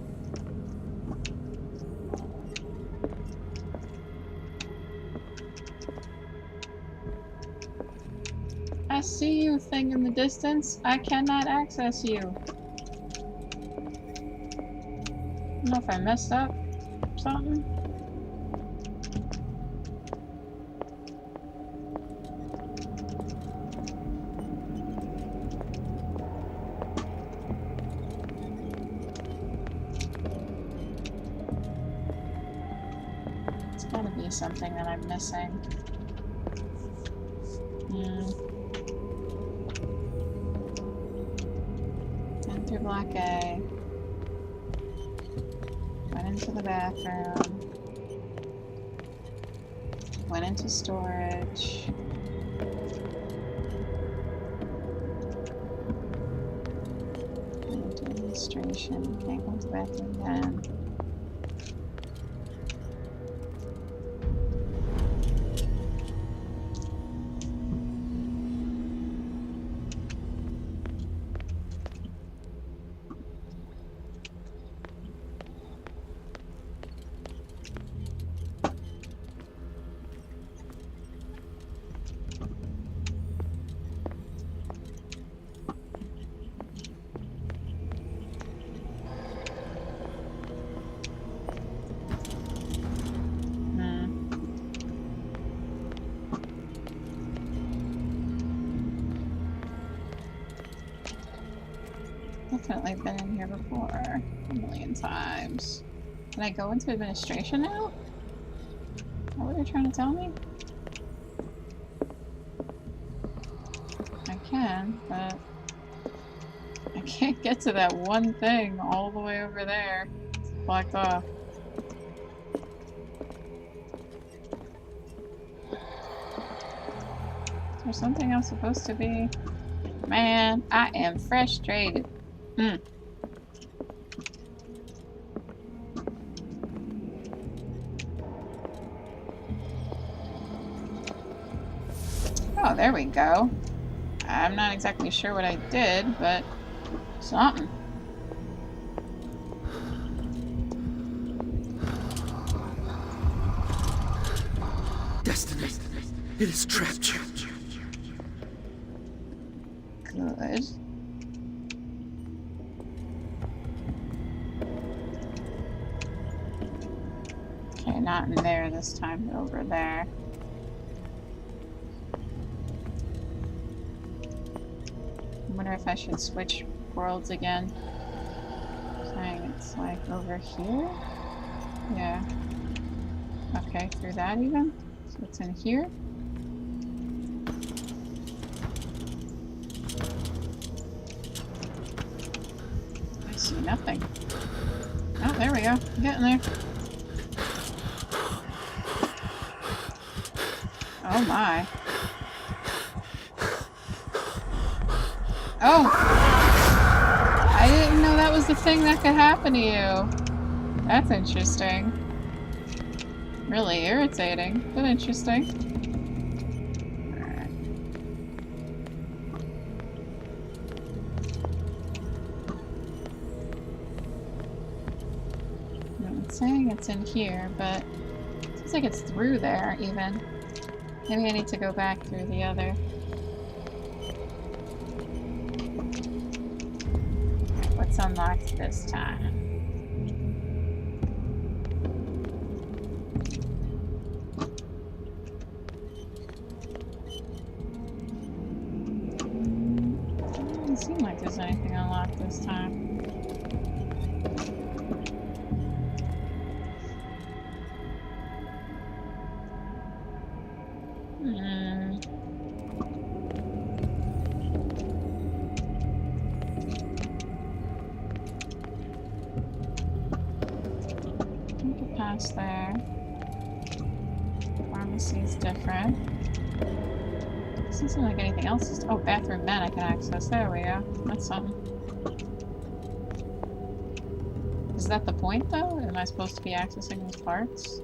I see you, thing in the distance. I cannot access you. I don't know if I messed up something. It's gotta be something that I'm missing. Enter Block A. Went into the bathroom. Went into storage. Went into administration. Can't go to the bathroom again. Definitely been in here before. A million times. Can I go into administration now? Is that what you're trying to tell me? I can, but I can't get to that one thing all the way over there. It's blocked off. Is there something I'm supposed to be? Man, I am frustrated. Oh, there we go. I'm not exactly sure what I did, but something. Destiny. It is trapped. Good. Okay, not in there this time, but over there. I wonder if I should switch worlds again. Saying it's like over here? Yeah. Okay, through that even? So it's in here? I see nothing. Oh, there we go. I'm getting there. Oh my. Oh! I didn't know that was the thing that could happen to you. That's interesting. Really irritating, but interesting. Alright. It's saying it's in here, but it seems like it's through there, even. Maybe I need to go back through the other. What's unlocked this time? Doesn't seem like there's anything unlocked this time. Past there. Pharmacy is different. Doesn't seem like anything else is. Oh, bathroom men I can access. There we go. That's something. Is that the point though? Am I supposed to be accessing those parts?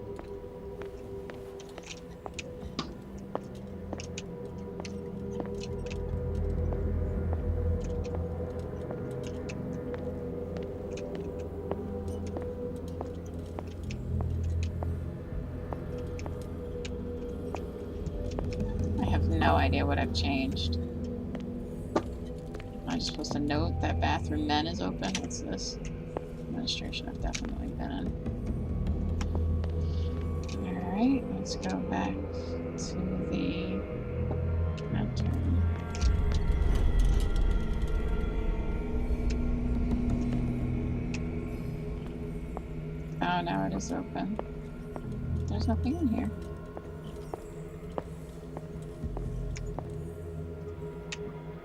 No idea what I've changed. I'm just supposed to note that bathroom men is open. What's this? Administration I've definitely been in. Alright, let's go back to the lantern. Oh, now it is open. There's nothing in here.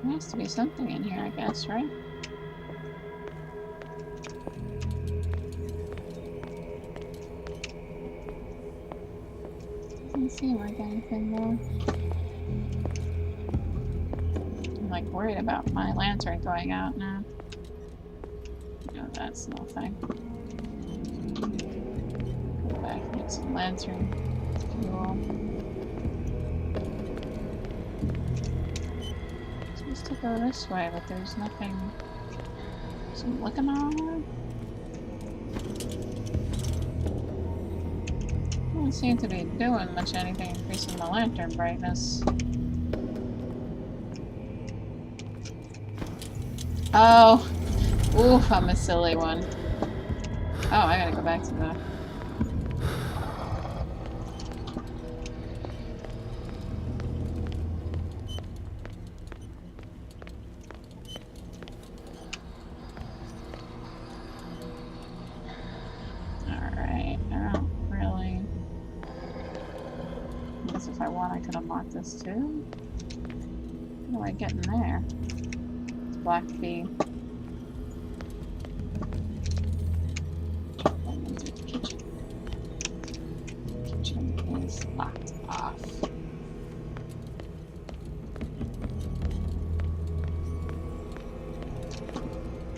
There has to be something in here, I guess, right? Doesn't seem like anything though. I'm like worried about my lantern going out now. No, that's nothing. Go back and get some lantern fuel. To go this way, but there's nothing. So I'm looking on. Don't seem to be doing much anything increasing the lantern brightness. Oh, oof! I'm a silly one. Oh, I gotta go back to the. Unlock this too? How do I get in there? It's black B. Into the kitchen. Kitchen is locked off.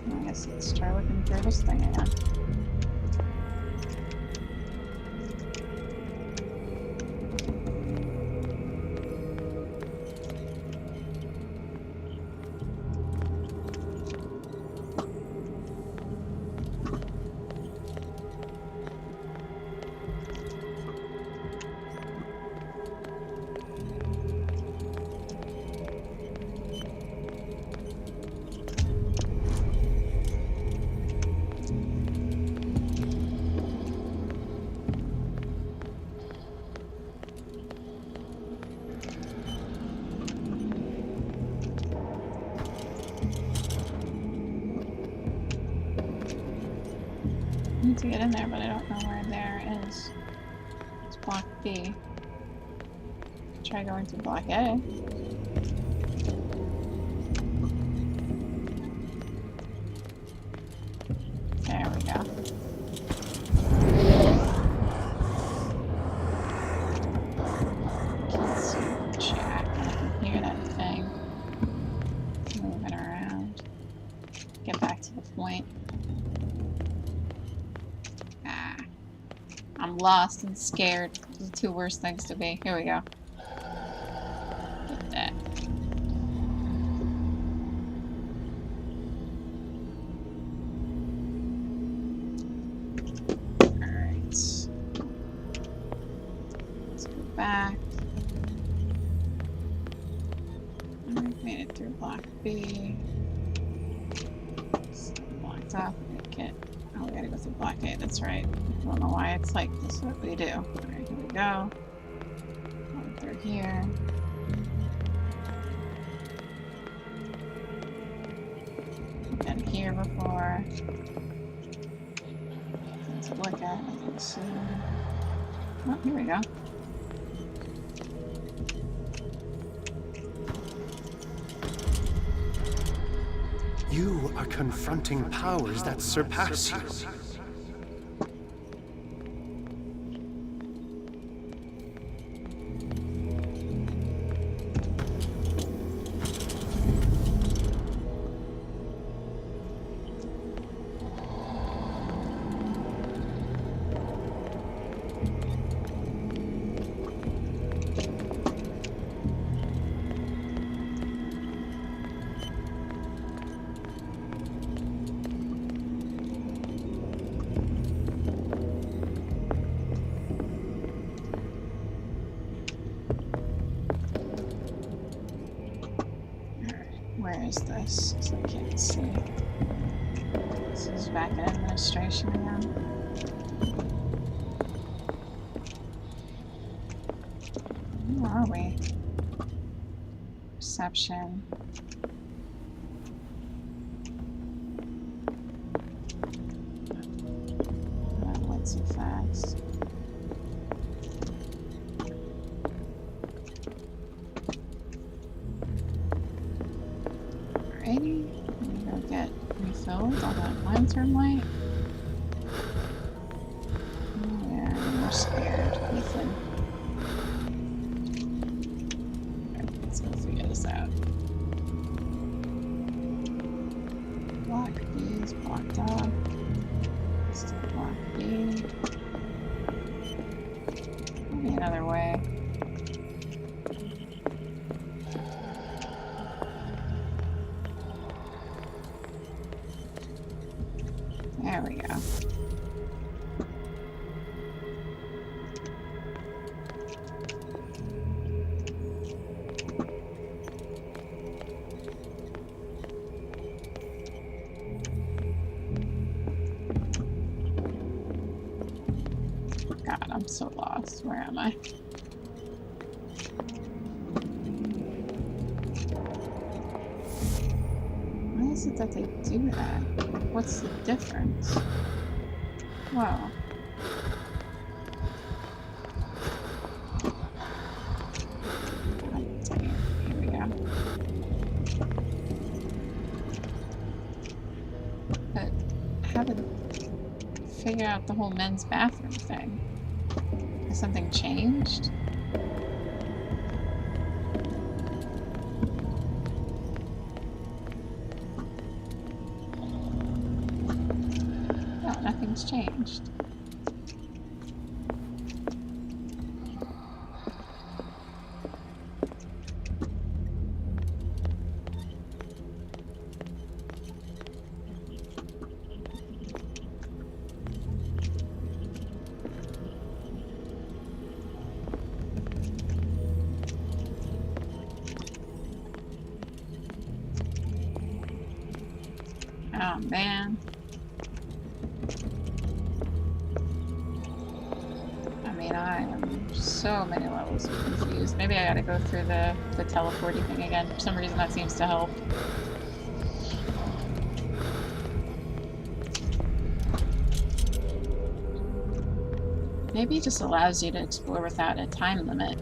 I guess let's try looking through this thing again. To get in there, but I don't know where there is. It's block B. Try going to block A. point. Ah. I'm lost and scared. The two worst things to be. Here we go. Get that. Alright. Let's go back. We've made it through block B. It's blocked off. Oh, we gotta go through block A, that's right. I don't know why it's like this is what we do. Alright, here we go. Going through here. Been here before. Things to look at, nothing to see. Oh, here we go. You are confronting powers that surpass you. Where is this? So I can't see. This is back in administration again. Where are we? Reception. That went so fast. Alrighty, I'm gonna go get refilled on that lantern light. Oh yeah, we're scared, Ethan. Okay, let's go figure this out. Block B is blocked off. Still block B. Maybe another way. There we go. God, I'm so lost. Where am I? Why is it that they do that? What's the difference? Wow. Here we go. But I haven't figured out the whole men's bathroom thing. Has something changed? No, nothing's changed. Oh man. I mean, I am so many levels of confused. Maybe I gotta go through the teleporty thing again. For some reason that seems to help. Maybe it just allows you to explore without a time limit.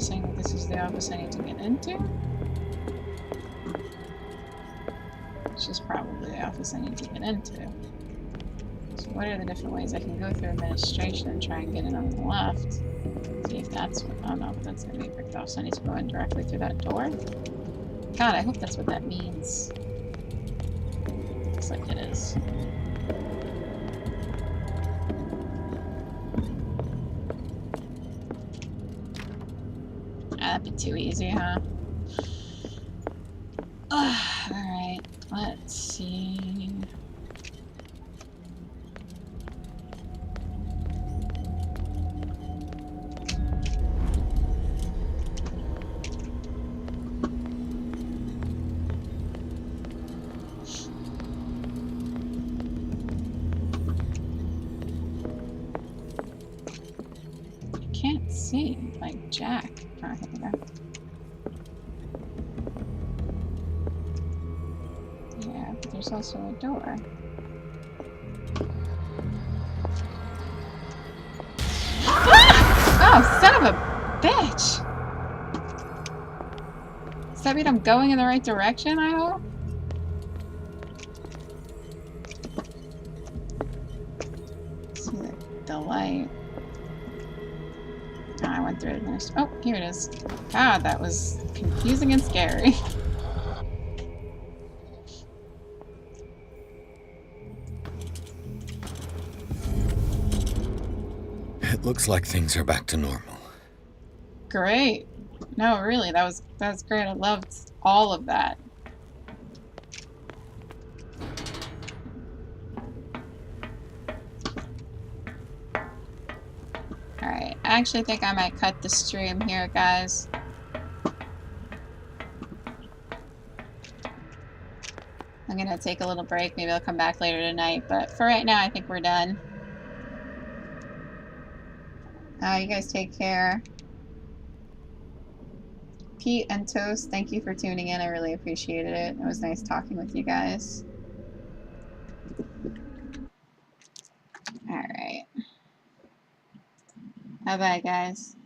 saying that this is the office I need to get into? Which is probably the office I need to get into. So what are the different ways I can go through administration and try and get in on the left? See if that's what... Oh no, that's going to be bricked off, so I need to go in directly through that door? God, I hope that's what that means. Looks like it is. That'd be too easy, huh? Alright, let's see. I can't see, like, Jack. Oh, here we go. Yeah, but there's also a door. Oh, son of a bitch! Does that mean I'm going in the right direction, I hope? See the light. Oh, I went through it. Oh, here it is. God, that was confusing and scary. It looks like things are back to normal. Great. No, really, that was great. I loved all of that. Alright, I actually think I might cut the stream here, guys. I'm gonna take a little break. Maybe I'll come back later tonight, but for right now, I think we're done. You guys take care. Pete and Toast, thank you for tuning in. I really appreciated it. It was nice talking with you guys. Alright. Bye-bye, guys.